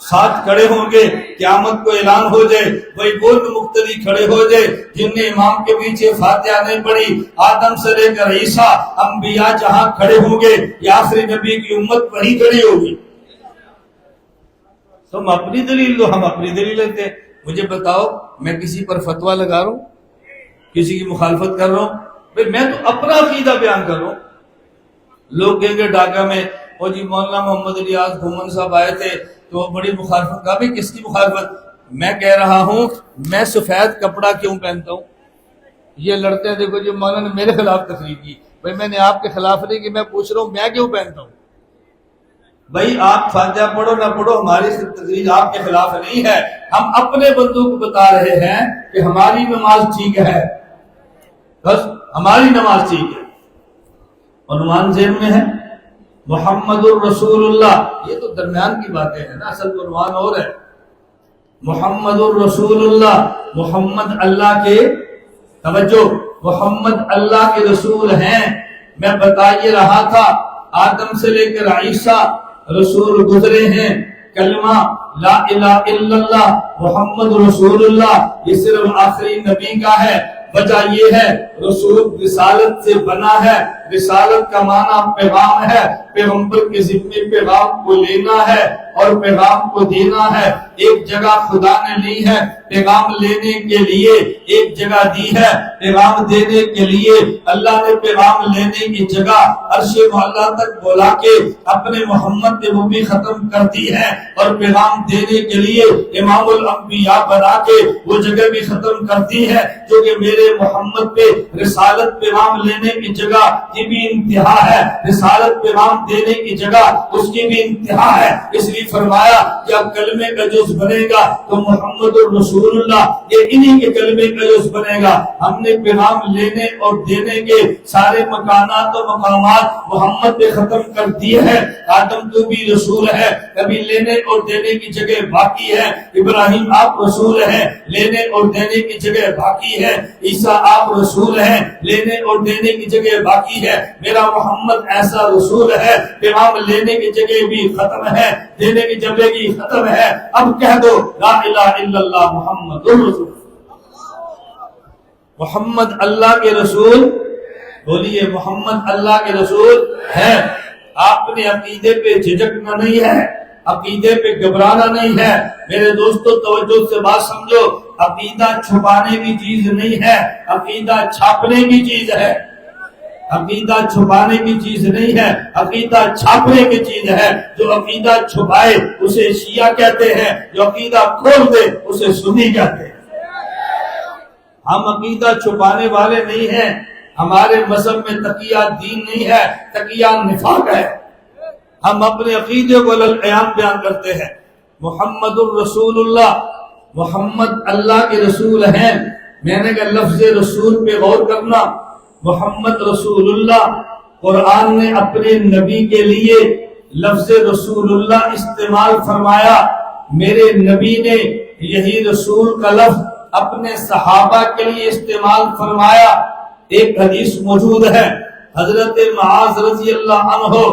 ساتھ کھڑے ہوں گے۔ قیامت کو اعلان ہو جائے، وہی وہ مقتدی کھڑے ہو جائے جن نے امام کے پیچھے فاتحہ نہیں پڑھی، آدم سے لے کر عیسیٰ، انبیاء جہاں کھڑے ہوں گے، یا آخری نبی کی امت وہی کھڑی ہوگی۔ تم اپنی دلیل دو، ہم اپنی دلیل لیتے ہیں۔ مجھے بتاؤ، میں کسی پر فتویٰ لگا رہا ہوں، کسی کی مخالفت کر رہا ہوں؟ بھئی میں تو اپنا عقیدہ بیان کر رہا ہوں۔ لوگ کہیں گے ڈھاکہ میں اور جی مولانا محمد الیاس گھومن صاحب آئے تھے تو وہ بڑی مخالفت کا۔ بھئی کس کی مخالفت؟ میں کہہ رہا ہوں میں سفید کپڑا کیوں پہنتا ہوں؟ یہ لڑتے ہیں دیکھو جی مولانا نے میرے خلاف تقریر کی۔ بھئی میں نے آپ کے خلاف نہیں کی، میں پوچھ رہا ہوں میں کیوں پہنتا ہوں؟ بھائی آپ فاتحہ پڑھو نہ پڑھو، ہماری تقریر آپ کے خلاف نہیں ہے، ہم اپنے بندوں کو بتا رہے ہیں کہ ہماری نماز ٹھیک ہے، بس ہماری نماز ٹھیک ہے۔ عنوان ذہن میں ہے محمد الرسول اللہ، یہ تو درمیان کی باتیں ہیں نا، اصل عنوان اور ہے۔ محمد الرسول اللہ، محمد اللہ کے، توجہ، محمد اللہ کے رسول ہیں۔ میں بتا یہ رہا تھا آدم سے لے کر عیسیٰ رسول گزرے ہیں، کلمہ لا الہ الا اللہ محمد رسول اللہ یہ صرف آخری نبی کا ہے۔ وجہ یہ ہے رسول رسالت سے بنا ہے، رسالت کا معنی پیغام ہے، پیغمبر کے ذمے پیغام کو لینا ہے اور پیغام کو دینا ہے۔ ایک جگہ خدا نے لی ہے پیغام لینے کے لیے، ایک جگہ دی ہے پیغام دینے کے لیے۔ اللہ نے پیغام لینے کی جگہ عرش معلیٰ تک بولا کے اپنے محمد نبوی ختم کر دی ہے، اور پیغام دینے کے لیے امام الانبیاء بنا کے وہ جگہ بھی ختم کر دی ہے، جو کہ میرے محمد پہ رسالت پیغام لینے کی جگہ کی بھی انتہا ہے، رسالت پیغام دینے کی جگہ اس کی بھی انتہا ہے۔ اس لیے فرمایا کہ اب کلمے کا جز بنے گا تو محمد الرسول اللہ، یہ انہی کے کلمے کا جز بنے گا۔ ہم نے پیغام لینے اور دینے کے سارے مکانات و مقامات محمد پہ ختم کر دیے ہیں۔ آدم تو بھی رسول ہے، کبھی لینے اور دینے کی جگہ باقی ہے۔ ابراہیم آپ رسول ہیں، لینے اور دینے کی جگہ باقی ہے۔ عیسیٰ آپ رسول ہیں، لینے اور دینے کی جگہ باقی ہے۔ میرا محمد ایسا رسول ہے، پیغام لینے کی جگہ بھی ختم ہے، دینے کی جگہ بھی ختم ہے۔ اب کہہ دو لا الہ الا اللہ محمد رسول، محمد اللہ کے رسول، بولیے محمد اللہ کے رسول ہے۔ آپ نے عقیدے پہ جھجکنا نہیں ہے، عقیدے پہ گھبرانا نہیں ہے۔ میرے دوستو توجہ سے بات سمجھو، عقیدہ چھپانے کی چیز نہیں ہے، عقیدہ چھاپنے کی چیز ہے۔ عقیدہ چھپانے کی چیز نہیں ہے، عقیدہ چھاپنے کی چیز ہے۔ جو عقیدہ چھپائے اسے شیعہ کہتے ہیں، جو عقیدہ کھول دے اسے سنی کہتے ہیں۔ ہم عقیدہ چھپانے والے نہیں ہیں، ہمارے مذہب میں تقیہ دین نہیں ہے، تقیہ نفاق ہے۔ ہم اپنے عقیدے کو للعیان بیان کرتے ہیں۔ محمد الرسول اللہ، محمد اللہ کے رسول ہیں۔ میں نے کہا لفظ رسول پہ غور کرنا، محمد رسول اللہ، قرآن نے اپنے نبی کے لیے لفظ رسول اللہ استعمال فرمایا۔ میرے نبی نے یہی رسول کا لفظ اپنے صحابہ کے لیے استعمال فرمایا۔ ایک حدیث موجود ہے، حضرت معاذ رضی اللہ عنہ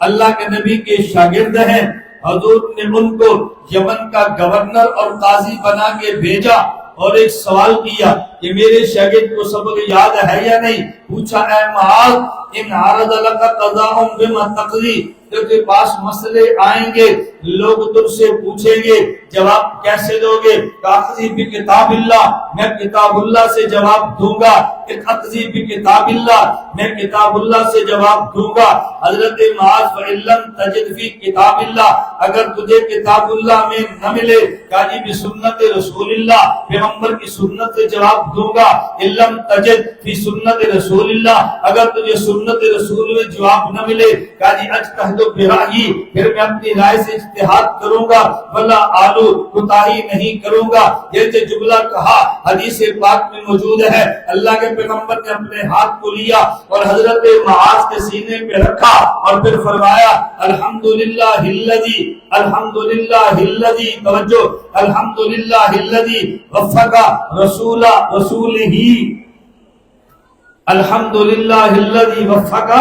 اللہ کے نبی کے شاگرد ہیں، حضور نے ان کو یمن کا گورنر اور قاضی بنا کے بھیجا اور ایک سوال کیا کہ میرے شاگرد کو سبق یاد ہے یا نہیں؟ پوچھا اے معاذ ان عرض لک قضاء بما تقضی، تیرے پاس مسئلے آئیں گے، لوگ تجھ سے پوچھیں گے، جواب کیسے دو گے؟ اقضی بکتاب اللہ، میں کتاب اللہ سے جواب دوں گا۔ اقضی بکتاب اللہ، میں کتاب اللہ سے جواب دوں گا۔ حضرت معاذ فإن لم تجد فی کتاب اللہ، اگر تجھے کتاب اللہ میں نہ ملے کاجی بسنت رسول اللہ، پیغمبر کی سنت سے جواب دوں گا۔ ان لم تجد فی سنت رسول اللہ، اگر تجھے سنت رسول میں جواب نہ ملے کاجی اجتہد برائے، پھر میں اپنی رائے سے اجتہاد کروں گا، ولا آلو کوتاہی نہیں کروں گا۔ یہ جو جملہ کہا حدیث پاک میں موجود ہے، اللہ کے پیغمبر نے اپنے ہاتھ کو لیا اور حضرت معاذ کے سینے پہ رکھا اور پھر فرمایا الحمدللہ الذی، الحمدللہ الذی، توجہ، الحمدللہ الذی وفق رسول رسولہ، الحمدللہ الذی وفق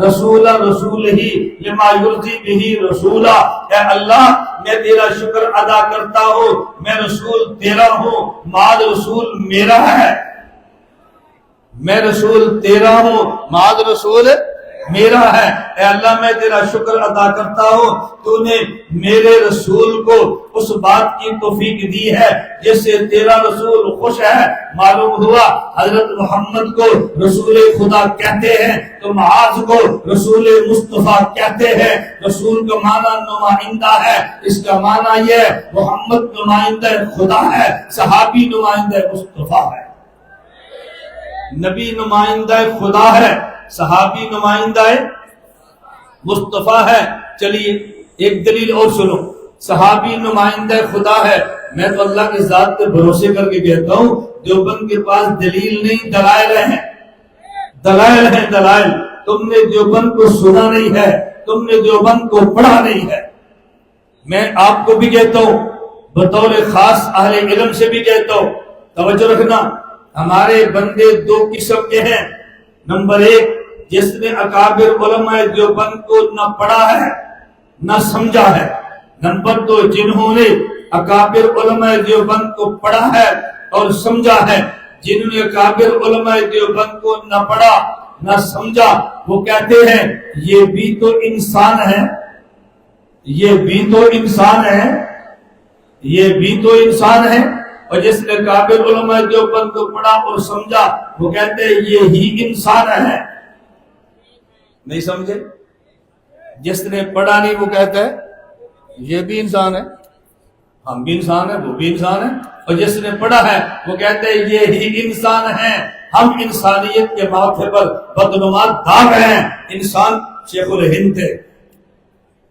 رسول رسولہ لما یرضی بہ رسولا۔ اے اللہ میں تیرا شکر ادا کرتا ہوں، میں رسول تیرا ہوں، معاذ رسول میرا ہے، میں رسول تیرا ہوں، معاذ رسول میرا ہے۔ اے اللہ میں تیرا شکر ادا کرتا ہوں، تو نے میرے رسول کو اس بات کی توفیق دی ہے جس سے تیرا رسول خوش ہے۔ معلوم ہوا حضرت محمد کو رسول خدا کہتے ہیں تو معاذ کو رسول مصطفیٰ کہتے ہیں۔ رسول کا معنی نمائندہ ہے، اس کا معنی یہ محمد نمائندہ خدا ہے، صحابی نمائندہ مصطفیٰ ہے، نبی نمائندہ خدا ہے، صحابی نمائندہ مصطفیٰ ہے۔ چلیے ایک دلیل اور سنو، صحابی نمائندہ خدا ہے۔ میں تو اللہ کی ذات پہ بھروسے کر کے کہتا ہوں دیوبند کے پاس دلیل نہیں دلائل ہیں، دلائل ہیں دلائل۔ تم نے دیوبند کو سنا نہیں ہے، تم نے دیوبند کو پڑھا نہیں ہے۔ میں آپ کو بھی کہتا ہوں، بطور خاص اہل علم سے بھی کہتا ہوں، توجہ رکھنا، ہمارے بندے دو قسم کے ہیں۔ نمبر ایک، جس نے اکابر علماء دیوبند کو نہ پڑھا ہے نہ سمجھا ہے۔ نمبر دو، جنہوں نے اکابر علماء دیوبند کو پڑھا ہے اور سمجھا ہے۔ جنہوں نے کابر علماء دیوبند کو نہ پڑھا نہ سمجھا، وہ کہتے ہیں یہ بھی تو انسان ہے، یہ بھی تو انسان ہے، یہ بھی تو انسان ہے۔ اور جس نے کابر علماء دیوبند کو پڑھا اور سمجھا وہ کہتے ہیں یہی انسان ہے۔ نہیں سمجھے؟ جس نے پڑھا نہیں وہ کہتا ہے یہ بھی انسان ہے، ہم بھی انسان ہیں، وہ بھی انسان ہے۔ اور جس نے پڑھا ہے وہ کہتے ہیں یہی انسان ہے، ہم انسانیت کے ماتھے پر بدنما داغ ہیں۔ انسان شیخ الہند تھے،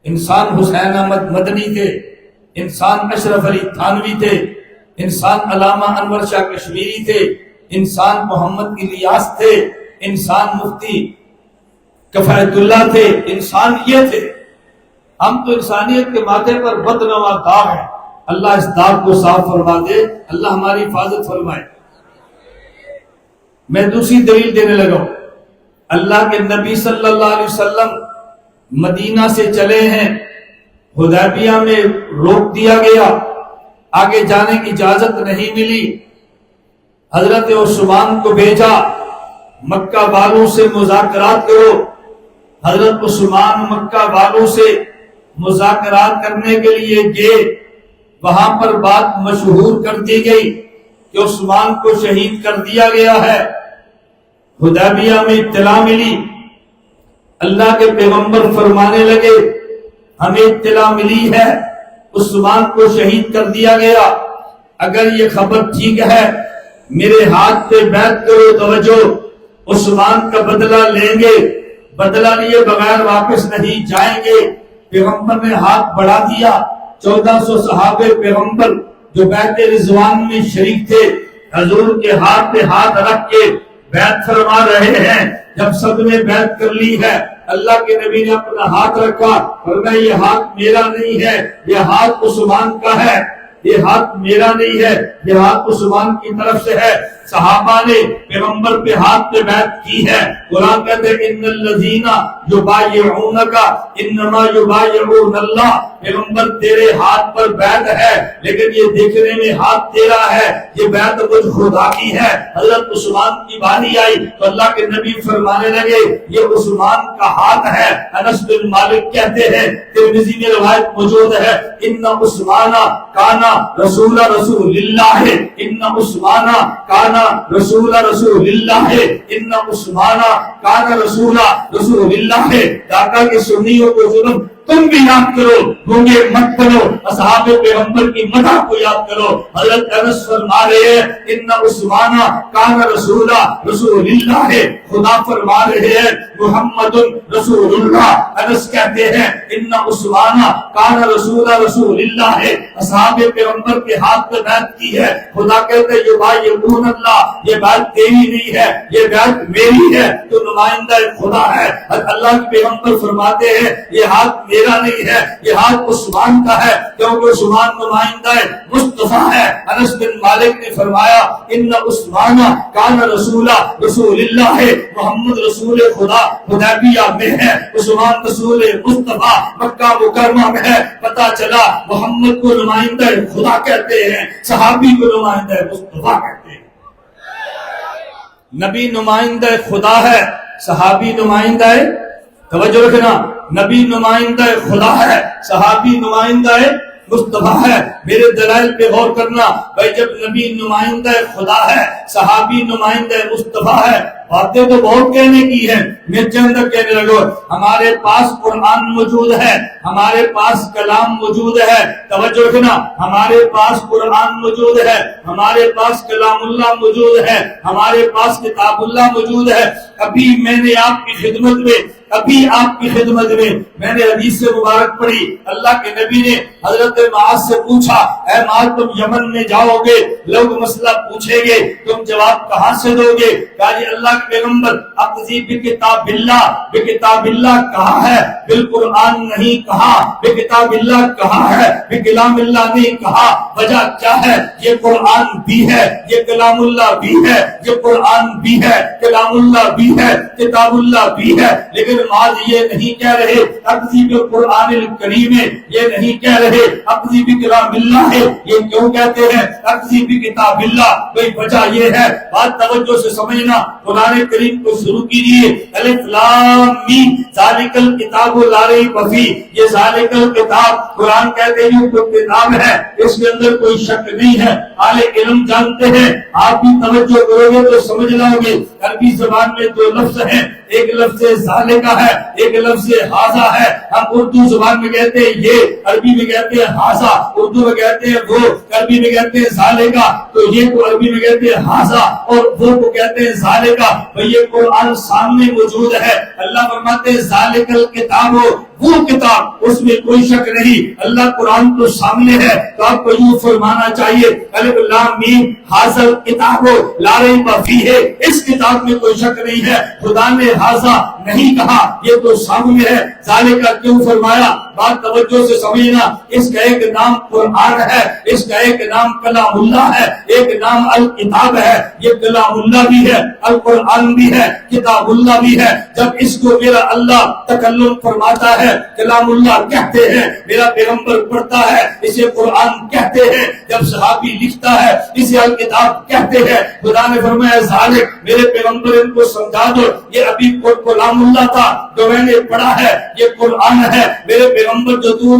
انسان حسین احمد مدنی تھے، انسان اشرف علی تھانوی تھے، انسان علامہ انور شاہ کشمیری تھے، انسان محمد الیاس تھے، انسان مفتی کفایت اللہ تھے، انسان یہ تھے۔ ہم تو انسانیت کے ماتھے پر بدنما داغ ہیں۔ اللہ اس داغ کو صاف فرما دے، اللہ ہماری حفاظت فرمائے۔ میں دوسری دلیل دینے لگا ہوں۔ اللہ کے نبی صلی اللہ علیہ وسلم مدینہ سے چلے ہیں، حدیبیہ میں روک دیا گیا، آگے جانے کی اجازت نہیں ملی۔ حضرت عثمان کو بھیجا مکہ والوں سے مذاکرات کرو۔ حضرت عثمان مکہ والوں سے مذاکرات کرنے کے لیے گئے، وہاں پر بات مشہور کر دی گئی کہ عثمان کو شہید کر دیا گیا ہے۔ حدیبیہ میں اطلاع ملی، اللہ کے پیغمبر فرمانے لگے ہمیں اطلاع ملی ہے عثمان کو شہید کر دیا گیا، اگر یہ خبر ٹھیک ہے میرے ہاتھ پہ بیعت کرو، توجہ، عثمان کا بدلہ لیں گے، بدلہ لیے بغیر واپس نہیں جائیں گے۔ پیغمبر نے ہاتھ بڑھا دیا، 1400 صحابہ پیغمبر جو بیعت رضوان میں شریک تھے حضور کے ہاتھ پہ ہاتھ رکھ کے بیعت فرما رہے ہیں۔ جب سب نے بیعت کر لی ہے، اللہ کے نبی نے اپنا ہاتھ رکھا، فرمایا یہ ہاتھ میرا نہیں ہے، یہ ہاتھ عثمان کا ہے، یہ ہاتھ میرا نہیں ہے، یہ ہاتھ عثمان کی طرف سے ہے۔ صحابہ نے پیغمبر پہ ہاتھ پہ بیعت کی ہے۔ قرآن کہتے ہیں ان الذین یبایعونک انما یبایعون اللہ، پیغمبر تیرے ہاتھ پر بیعت ہے لیکن یہ دیکھنے میں ہاتھ تیرا ہے، یہ بیعت مجھ خدا کی ہے۔ حضرت عثمان کی باری آئی تو اللہ کے نبی فرمانے لگے یہ عثمان کا ہاتھ ہے۔ انس بن مالک کہتے ہیں، ترمذی میں روایت موجود ہے، ان عثمان کانا رسول اللہ، ان عثمان کانا رسول اللہ، ان عثمان کانا رسول اللہ۔ داتا کے سنیوں کو ظلم تم بھی یاد کرو، گونگے مت بنو، اصحاب پیغمبر کی مدح کو یاد کرو۔ حضرت انس فرما رہے ہیں ان عثمان کان رسول اللہ، خدا فرما رہے ہیں محمد رسول اللہ۔ انس کہتے ہیں ان عثمان کان رسول اللہ، اصحاب پیغمبر کے ہاتھ پہ بیعت کی ہے۔ خدا کہتے ہیں یبایعون اللہ، یہ بیعت تیری نہیں ہے، یہ بیعت میری ہے، تو نمائندہ خدا ہے۔ اللہ کے پیغمبر فرماتے ہیں یہ ہاتھ میرا نہیں ہے، یہ ہاتھ عثمان کا ہے، کیونکہ عثمان نمائندہ مصطفیٰ ہے۔ انس بن مالک نے فرمایا ان عثمان کان رسول اللہ، محمد رسول خدا حدیبیہ میں ہے، عثمان رسول مصطفیٰ مکہ مکرمہ میں ہے۔ پتا چلا محمد کو نمائندہ خدا کہتے ہیں، صحابی کو نمائندہ مصطفیٰ کہتے ہیں۔ نبی نمائندہ خدا ہے، صحابی نمائندہ، توجہ رکھنا، نبی نمائندہ خدا ہے، صحابی نمائندہ مصطفیٰ ہے۔ میرے دلائل پہ غور کرنا، بھائی جب نبی نمائندہ خدا ہے، صحابی نمائندہ مصطفیٰ ہے، باتیں تو بہت کہنے کی ہیں، میں چند کہنے لگو۔ ہمارے پاس قرآن موجود ہے، ہمارے پاس کلام موجود ہے، توجہ رکھنا، ہمارے پاس قرآن موجود ہے، ہمارے پاس کلام اللہ موجود ہے، ہمارے پاس کتاب اللہ موجود ہے۔ ابھی میں نے آپ کی خدمت میں میں نے حدیث سے مبارک پڑھی، اللہ کے نبی نے حضرت معاذ سے پوچھا، اے معاذ تم یمن میں جاؤ گے، لوگ مسئلہ پوچھیں گے، تم جواب کہاں سے دو گے؟ کہا جی اللہ پیغمبر اقضی بکتاب اللہ، بکتاب اللہ کہا ہے، بالقرآن نہیں کہا، بکتاب اللہ کہا ہے، بکلام اللہ نہیں کہا۔ وجہ کیا ہے؟ یہ قرآن بھی ہے، یہ کلام اللہ بھی ہے، یہ قرآن بھی ہے، کلام اللہ بھی ہے، کتاب اللہ بھی ہے، لیکن آج یہ نہیں کہہ رہے اقضی بالقرآن الکریم ہے، یہ نہیں کہہ رہے اقضی بکلام اللہ ہے۔ یہ کیوں کہتے ہیں اقضی بکتاب اللہ؟ کوئی وجہ یہ ہے، بات توجہ سے سمجھنا۔ قرآن کریم کو شروع کیجیے، الف لام میم ذالک الکتاب لا ریب فیہ، یہ ذالک الکتاب قرآن کہتے ہیں جو کتاب ہے، اس کے اندر کوئی شک نہیں ہے۔ اہل علم جانتے ہیں، آپ بھی توجہ کرو گے تو سمجھ لو گے۔ عربی زبان میں دو لفظ ہیں، ایک لفظ ذالکہ ہے، ایک لفظ ھذا ہے۔ ہم اردو زبان میں کہتے ہیں یہ، عربی میں کہتے ہیں ھذا، اردو میں کہتے ہیں وہ، عربی میں کہتے ہیں ذالکہ، تو یہ کو عربی میں کہتے ہیں ھذا اور وہ کو کہتے ہیں ذالکہ۔ بھئی یہ قرآن سامنے موجود ہے، اللہ فرماتے ہیں ذالک الکتاب، وہ کتاب، اس میں کوئی شک نہیں۔ اللہ قرآن تو سامنے ہے تو آپ کو یوں فرمانا چاہیے الف لام میم ھذا الکتاب لا ریب فیہ، اس کتاب میں کوئی شک نہیں ہے۔ خدا نے ھذا نہیں کہا، یہ تو سامنے ہے۔ ذالکہ کیوں فرمایا؟ بات توجہ سے سمجھنا، اس کا ایک نام قرآن ہے، اس کا ایک نام کلام اللہ ہے، ایک نام الکتاب ہے۔ یہ کلام اللہ بھی ہے، القرآن بھی ہے، کتاب اللہ بھی ہے۔ جب اس کو میرا اللہ تکلم فرماتا ہے، کلام اللہ کہتے ہیں، میرا پیغمبر پڑھتا ہے، اسے قرآن کہتے ہیں، جب صحابی لکھتا ہے اسے الکتاب کہتے ہیں۔ خدا نے فرمایا ذالک، میرے پیغمبر ان کو سمجھا دو، یہ ابھی کلام اللہ تھا جو میں نے پڑھا ہے، یہ قرآن ہے۔ میرے پیغمبر جو تو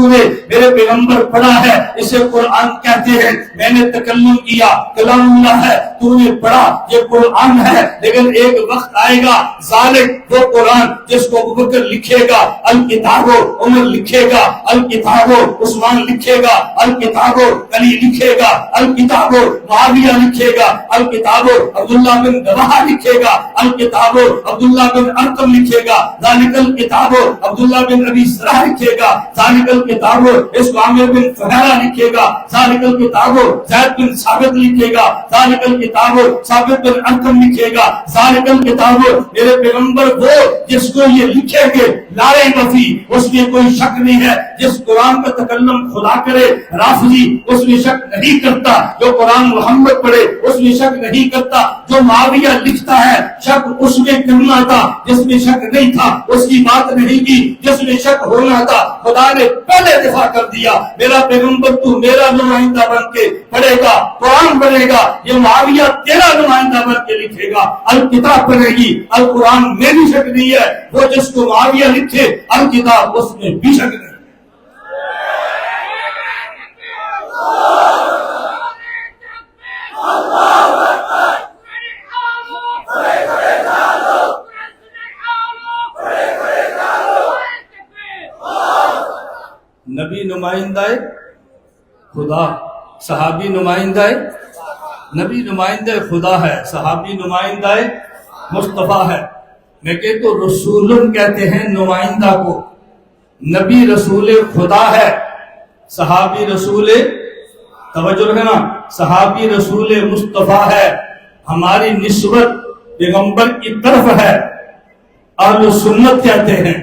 نے میرے پیغمبر پڑھا ہے اسے قرآن کہتے ہیں، میں نے تکلم کیا، کلام اللہ ہے، تو نے پڑھا، یہ قرآن ہے۔ لیکن ایک وقت آئے گا ذالک، وہ قرآن جس کو ابوبکر لکھے گا، الکتاب عمر لکھے گا، الکتاب عثمان لکھے گا، الکتاب علی لکھے گا، الکتاب معاویہ لکھے گا، الکتاب عبداللہ بن رواحہ لکھے گا، الکتاب عبداللہ بن ارقم لکھے گا، ذالک الکتاب عبداللہ بن ابی سرح لکھے گا، ذالک الکتاب اس کو عامر بن فہرہ لکھے گا، ذالک الکتاب زید بن ثابت لکھے گا، ذالک الکتاب ثابت بن ارقم لکھے گا، ذالک الکتاب میرے پیغمبر وہ جس کو یہ لکھیں گے لا ریب فیہ، اس میں کوئی شک نہیں ہے۔ جس قرآن کا تکلم خدا کرے رافضی اس میں شک نہیں کرتا، جو قرآن محمد پڑھے اس میں شک نہیں کرتا، جو معاویہ لکھتا ہے شک اس میں کرنا تھا، جس میں شک نہیں تھا اس کی بات نہیں کی، جس میں شک ہونا تھا خدا نے پہلے دفاع کر دیا۔ میرا پیغمبر تو میرا نمائندہ بن کے پڑھے گا، قرآن پڑھے گا، یہ معاویہ تیرا نمائندہ بن کے لکھے گا، الکتاب پڑھے گی، القرآن میں بھی شک نہیں ہے، وہ جس کو معاویہ لکھے الکتاب اس میں بھی شک نہیں۔ نبی نمائندہ خدا، صحابی نمائندہ، نبی نمائندہ خدا ہے، صحابی نمائندہ مصطفیٰ ہے۔ میں کہتا ہوں رسول کہتے ہیں نمائندہ کو، نبی رسول خدا ہے، صحابی رسول، توجہ رکھنا، صحابی رسول مصطفیٰ ہے۔ ہماری نسبت پیغمبر کی طرف ہے، اہل سنت کہتے ہیں،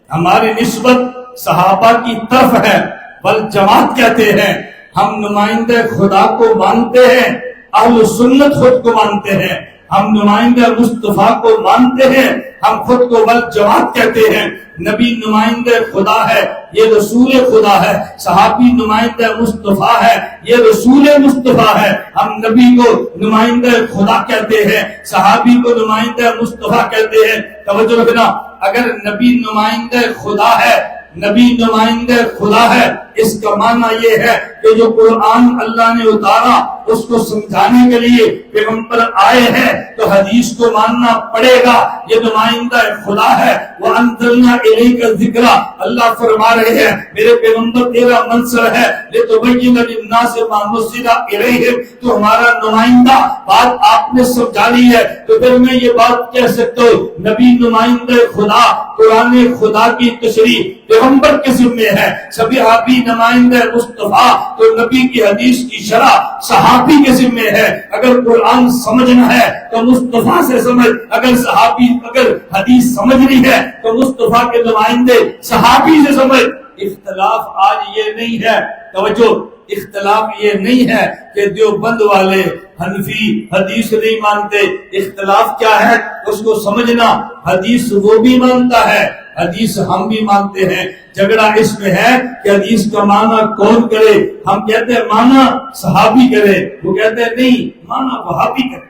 ہماری نسبت صحابہ کی طرف ہے، والجماعت کہتے ہیں۔ ہم نمائندہ خدا کو مانتے ہیں، اہل سنت خود کو مانتے ہیں، ہم نمائندہ مصطفیٰ کو مانتے ہیں، ہم خود کو والجماعت کہتے ہیں۔ نبی نمائندہ خدا ہے، یہ رسول خدا ہے، صحابی نمائندہ مصطفیٰ ہے، یہ رسول مصطفیٰ ہے۔ ہم نبی کو نمائندہ خدا کہتے ہیں، صحابی کو نمائندہ مصطفیٰ کہتے ہیں۔ توجہ رکھنا، اگر نبی نمائندہ خدا ہے، نبی نمائندہ خدا ہے، اس کا معنی یہ ہے کہ جو قرآن اللہ نے اتارا اس کو سمجھانے کے لیے پیغمبر آئے ہیں تو حدیث کو ماننا پڑے گا، یہ نمائندہ خدا ہے۔ وَأَنزَلْنَا إِلَيْكَ الذِّكْرَ، اللہ فرما رہے ہیں میرے پیغمبر تیرا منصب ہے لِتُبَيِّنَ لِلنَّاسِ مَا نُزِّلَ إِلَيْهِمْ، تو ہمارا نمائندہ، بات آپ نے سمجھا لی ہے تو پھر میں یہ بات کہہ سکتا ہوں نبی نمائندہ خدا، قرآن خدا کی تشریح پیغمبر کے ذمہ ہے، صحابی نمائندہ مصطفیٰ تو نبی کی حدیث کی شرح صحابی کے ذمہ ہے. اگر قرآن سمجھنا ہے تو مصطفیٰ سے سمجھ, اگر حدیث سمجھنی ہے تو مصطفیٰ کے نمائندے صحابی سے سمجھ. اختلاف آج یہ نہیں ہے, توجہ, اختلاف یہ نہیں ہے کہ دیوبند والے حنفی حدیث نہیں مانتے. اختلاف کیا ہے اس کو سمجھنا. حدیث وہ بھی مانتا ہے, حدیث ہم بھی مانتے ہیں. جھگڑا اس میں ہے کہ حدیث کا معنی کون کرے. ہم کہتے ہیں معنی صحابی کرے, وہ کہتے ہیں نہیں معنی وہابی کرے.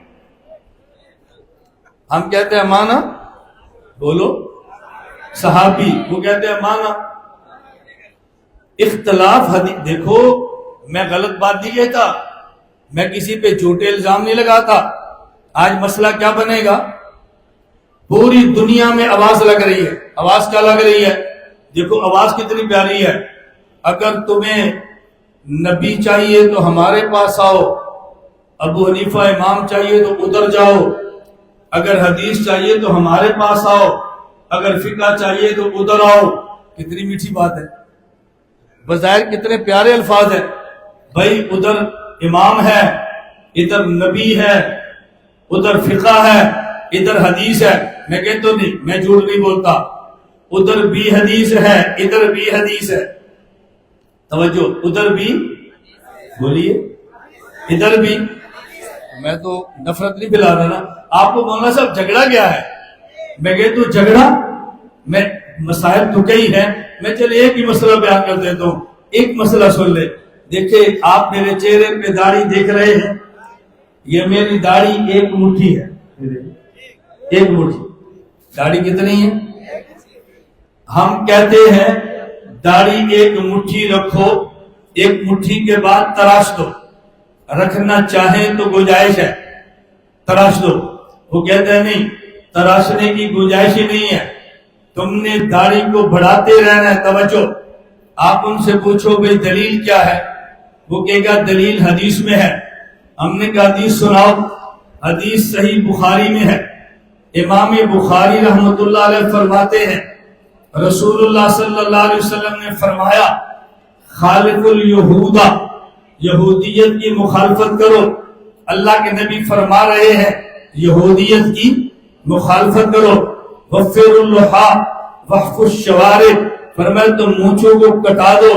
ہم کہتے ہیں معنی, بولو, صحابی, وہ کہتے ہیں معنی. اختلاف حدیث, دیکھو میں غلط بات نہیں کہتا, میں کسی پہ جھوٹے الزام نہیں لگاتا. آج مسئلہ کیا بنے گا, پوری دنیا میں آواز لگ رہی ہے. آواز کیا لگ رہی ہے؟ دیکھو آواز کتنی پیاری ہے. اگر تمہیں نبی چاہیے تو ہمارے پاس آؤ, ابو حنیفہ امام چاہیے تو ادھر جاؤ, اگر حدیث چاہیے تو ہمارے پاس آؤ, اگر فقہ چاہیے تو ادھر آؤ. کتنی میٹھی بات ہے, بظاہر کتنے پیارے الفاظ ہیں. بھائی ادھر امام ہے, ادھر نبی ہے, ادھر فقہ ہے, ادھر حدیث ہے. میں کہتا نہیں, میں جھوٹ نہیں بولتا. ادھر بھی حدیث ہے, ادھر بھی حدیث ہے. توجہ, ادھر بھی, بولیے, ادھر بھی. میں تو نفرت نہیں پھیلا رہا نا آپ کو. مولانا صاحب جھگڑا کیا ہے؟ میں کہتا ہوں جھگڑا, میں مسائل تو کئی ہیں, میں چلے ایک ہی مسئلہ بیان کر دیتا ہوں. ایک مسئلہ سن لے. دیکھیں آپ میرے چہرے پہ داڑھی دیکھ رہے ہیں, یہ میری داڑھی ایک مٹھی ہے, ایک مٹھی. داڑھی کتنی ہے؟ ہم کہتے ہیں داڑھی ایک مٹھی رکھو, ایک مٹھی کے بعد تراش دو. رکھنا چاہیں تو گنجائش ہے, تراش دو. وہ کہتے ہیں نہیں, تراشنے کی گنجائش ہی نہیں ہے, تم نے داڑھی کو بڑھاتے رہنا ہے. توجہ, آپ ان سے پوچھو بھئی دلیل کیا ہے, وہ کہے گا دلیل حدیث میں ہے. ہم نے کہا حدیث سناؤ. حدیث صحیح بخاری میں ہے. امام بخاری رحمت اللہ علیہ فرماتے ہیں رسول اللہ صلی اللہ علیہ وسلم نے فرمایا خالف الیہود, یہودیت کی مخالفت کرو. اللہ کے نبی فرما رہے ہیں یہودیت کی مخالفت کرو. وفر اللحا وحف الشوارب, فرمایا تم مونچھوں کو کٹا دو,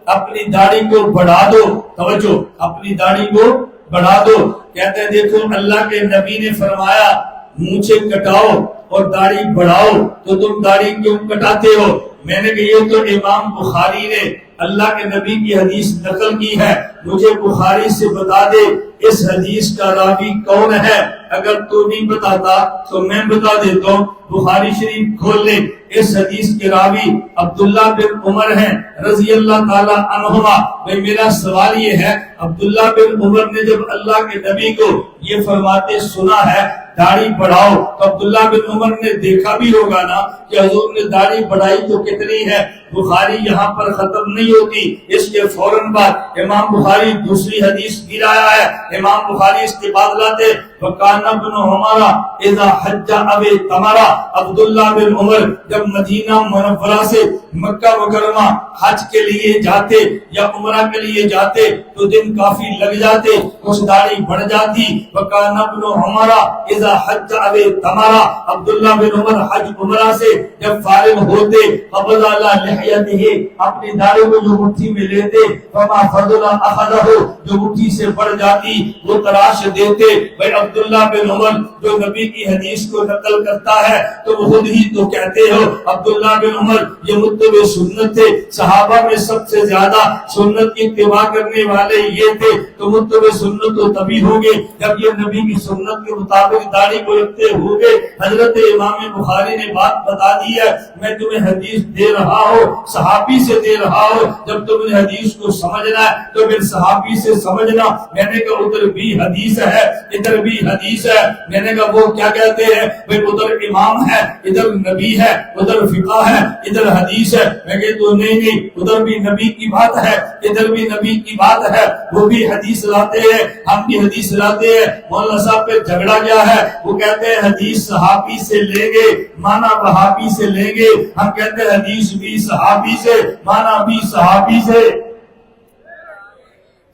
اپنی داڑھی کو بڑھا دو. توجہ, اپنی داڑھی کو بڑھا دو. کہتے ہیں دیکھو اللہ کے نبی نے فرمایا مونچھیں کٹاؤ اور داڑھی بڑھاؤ, تو تم داڑھی کیوں کٹاتے ہو؟ میں نے کہا یہ تو امام بخاری نے اللہ کے نبی کی حدیث نقل کی ہے, مجھے بخاری سے بتا دے اس حدیث کا راوی کون ہے. اگر تو نہیں بتاتا تو میں بتا دیتا ہوں. بخاری شریف کھول لے, اس حدیث کے راوی عبداللہ بن عمر ہیں رضی اللہ تعالی عنہما. بھئی میرا سوال یہ ہے, عبداللہ بن عمر نے جب اللہ کے نبی کو یہ فرماتے سنا ہے داڑھی بڑھاؤ, تو عبداللہ بن عمر نے دیکھا بھی ہوگا نا کہ حضور نے داڑھی بڑھائی تو کتنی ہے. بخاری یہاں پر ختم نہیں ہوتی, اس کے فوراً بعد امام بخاری دوسری حدیث بھی لایا ہے. امام بخاری اس کے بعد لاتے وَقَانَ ابْنُ عُمَرَ اِذَا حَجَّ أَبِي تَمَرَ, عبداللہ بن عمر جب مدینہ منورہ سے مکہ مکرمہ حج کے لیے جاتے یا عمرہ کے لیے جاتے تو دن کافی لگ جاتے, کچھ داڑھی بڑھ جاتی. وَقَانَ ابْنُ عُمَرَ اِذَا حَجَّ أَبِي تَمَرَ, عبداللہ بن عمر حج عمرہ سے جب فارغ ہوتے قبض علی لحیتہ, اپنی داڑھی کو جو مٹھی میں لیتے, فما فضل اخذہ, جو مٹھی سے بڑھ جاتی وہ تراش دیتے. بھائی عبداللہ بن عمر جو نبی کی حدیث کو نقل کرتا ہے تو وہ خود ہی تو کہتے ہو عبداللہ بن عمر یہ متبع سنت تھے, صحابہ میں سب سے زیادہ سنت کی اتباع کرنے والے یہ تھے, تو متبع سنت تو تبھی ہوگے جب یہ نبی کی سنت کے مطابق داڑھی کو رکھتے ہوگے. حضرت امام بخاری نے بات بتا دی ہے, میں تمہیں حدیث دے رہا ہوں, صحابی سے دے رہا ہوں, جب تم نے حدیث کو سمجھنا ہے تو پھر صحابی سے سمجھنا. میں نے کہا ادھر بھی حدیث ہے ادھر بھی حدیث ہے. میں نے کہا وہ کیا کہتے ہیں, بھئی ادھر امام ہے ادھر نبی ہے, ادھر فقہ ہے ادھر حدیث ہے. میں کہتا ہوں نہیں, ادھر بھی نبی کی بات ہے ادھر بھی نبی کی بات ہے. وہ بھی حدیث لاتے ہیں ہم بھی حدیث لاتے ہیں. مولانا صاحب پہ جھگڑا کیا ہے؟ وہ کہتے ہیں حدیث صحابی سے لیں گے مانا وہابی سے لیں گے. ہم کہتے ہیں حدیث بھی صحابی سے مانا بھی صحابی سے.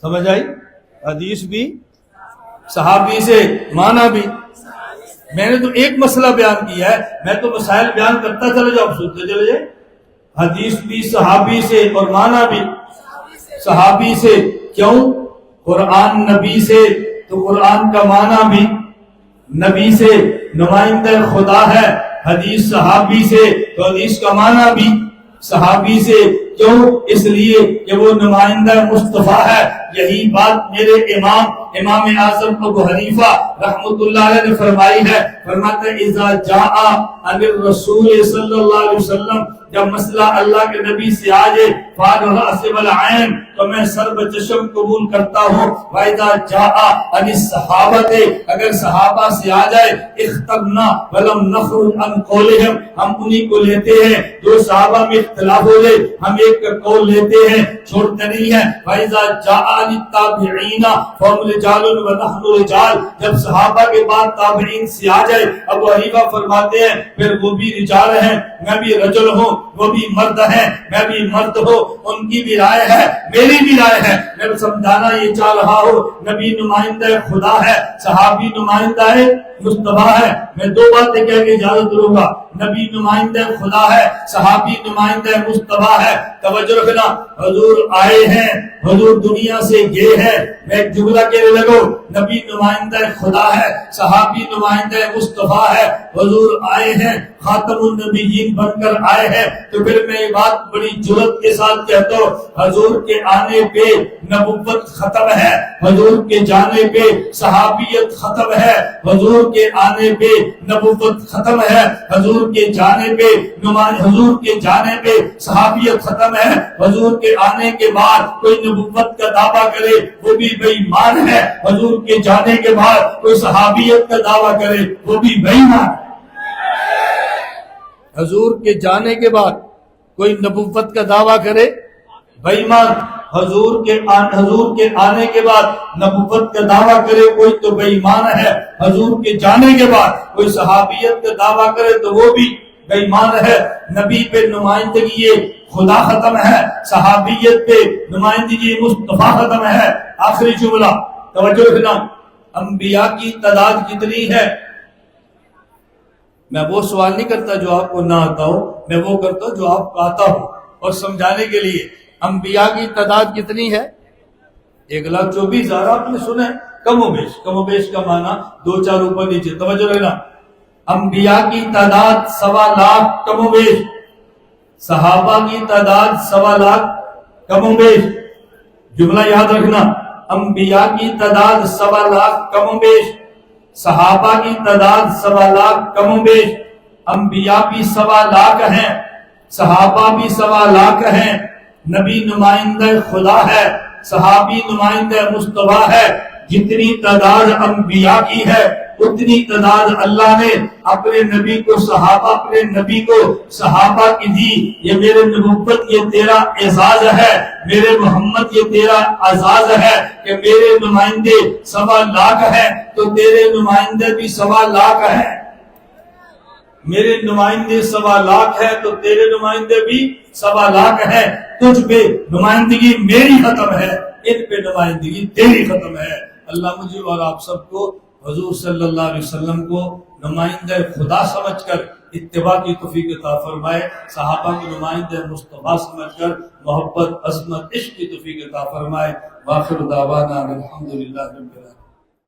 سمجھ آئی؟ حدیث بھی صحابی سے، معنی بھی. میں نے تو ایک مسئلہ بیان کیا ہے، میں تو مسائل بیان کرتا چلے جاؤ، آپ سنتے چلے جائیں. حدیث بھی صحابی سے اور معنی بھی صحابی سے. کیوں؟ قرآن نبی سے تو قرآن کا معنی بھی نبی سے، نمائندہ خدا ہے. حدیث صحابی سے تو حدیث کا معنی بھی صحابی سے. کیوں؟ اس لیے کہ وہ نمائندہ مصطفیٰ ہے. یہی بات میرے امام اعظم ابو حنیفہ رحمۃ اللہ علیہ نے فرمائی ہے. فرماتے ہیں اذا جاء عن الرسول صلی اللہ علیہ وسلم، جب مسئلہ اللہ کے نبی سے آ جائے، فعل راس والعین، تو میں سر بچشم قبول کرتا ہوں. وَإِذَا جَاءَ عَنِ الصَّحَابَةِ، اگر صحابہ سے آ جائے، اخترنا وَلَمْ نَخْرُجْ عَنْ قَوْلِهِمْ، ہم انہی کو لیتے ہیں. جو صحابہ میں اختلاف ہو جائے ہم ایک کا قول لیتے ہیں، چھوڑتے نہیں ہیں. وَإِذَا جَاءَ عَنِ التَّابِعِينَ فَهُمْ رِجَالٌ وَنَحْنُ رِجَالٌ، جب صحابہ کے بعد تابعین سے آ جائے، ابو حنیفہ فرماتے ہیں پھر وہ بھی رجال ہیں، میں بھی رجل ہوں، وہ بھی مرد ہیں، میں بھی مرد ہوں. ان کی بھی رائے ہے، میری بھی رائے ہے. میں سمجھانا یہ چاہ رہا ہوں، نبی نمائندہ خدا ہے، صحابی نمائندہ مصطفیٰ ہے. میں دو باتیں کہہ کے اجازت لوں گا. نبی نمائندہ خدا ہے، صحابی نمائندہ مصطفیٰ ہے. توجہ رکھنا، حضور آئے ہیں، حضور دنیا سے گئے ہیں. میں ایک جملہ کہنے لگو، نبی نمائندہ خدا ہے، صحابی نمائندہ مصطفیٰ ہے. حضور آئے ہیں، خاتم النبیین بن کر آئے ہیں. تو پھر میں یہ بات بڑی جرأت کے ساتھ کہتا ہوں، حضور کے آنے پہ نبوت ختم ہے، حضور کے جانے پہ صحابیت ختم ہے، حضور کے آنے پہ نبوت ختم ہے، حضور کے جانے پہ حضور کے جانے پہ صحابیت ختم ہے. حضور کے آنے کے بعد کوئی نبوت کا دعویٰ کرے وہ بھی بے ایمان ہے. حضور کے جانے کے بعد کوئی صحابیت کا دعویٰ کرے وہ بھی بے ایمان ہے. حضور کے جانے کے بعد کوئی نبوت کا دعویٰ کرے بے ایمان. حضور کے آنے کے بعد نبوت کا دعویٰ کرے کوئی تو بے ایمان ہے. حضور کے جانے کے بعد کوئی صحابیت کا دعویٰ کرے تو وہ بھی بے ایمان ہے. نبی پہ نمائندگی خدا ختم ہے، صحابیت پہ نمائندگی مصطفیٰ ختم ہے. آخری جملہ توجہ رکھنا، انبیاء کی تعداد کتنی ہے؟ میں وہ سوال نہیں کرتا جو آپ کو نہ آتا ہو، میں وہ کرتا ہوں جو آپ کو آتا ہو. اور سمجھانے کے لیے انبیاء کی تعداد کتنی ہے؟ 1,24,000. آپ نے سنا ہے، کم و بیش کا معنی 2-4 اوپر نیچے. توجہ رہنا، انبیاء کی تعداد 1.25 لاکھ کم و بیش، صحابہ کی تعداد 1.25 لاکھ کم و بیش. جملہ یاد رکھنا، انبیاء کی تعداد 1.25 لاکھ کم و بیش، صحابہ کی تعداد 1.25 لاکھ کم و بیش. انبیاء بھی 1.25 لاکھ ہیں، صحابہ بھی 1.25 لاکھ ہیں. نبی نمائندہ خدا ہے، صحابی نمائندہ مصطفیٰ ہے. جتنی تعداد انبیاء کی ہے اتنی تعداد اللہ نے اپنے نبی کو صحابہ کی دی. یہ میرے نبوت یہ تیرا اعزاز ہے، میرے محمد یہ تیرا اعزاز ہے کہ میرے نمائندے 1.25 لاکھ ہیں تو تیرے نمائندے بھی 1.25 لاکھ ہیں. میرے نمائندے 1.25 لاکھ ہیں تو تیرے نمائندے بھی 1.25 لاکھ ہیں. تجھ پہ نمائندگی میری ختم ہے، ان پہ نمائندگی تیری ختم ہے. اللہ مجھے اور آپ سب کو حضور صلی اللہ علیہ وسلم کو نمائندہ خدا سمجھ کر اتباع کی توفیق عطا فرمائے، صحابہ کے نمائندہ مصطفیٰ سمجھ کر محبت، عظمت، عشق کی توفیق عطا فرمائے. وآخر دعوانا الحمدللہ رب العالمین.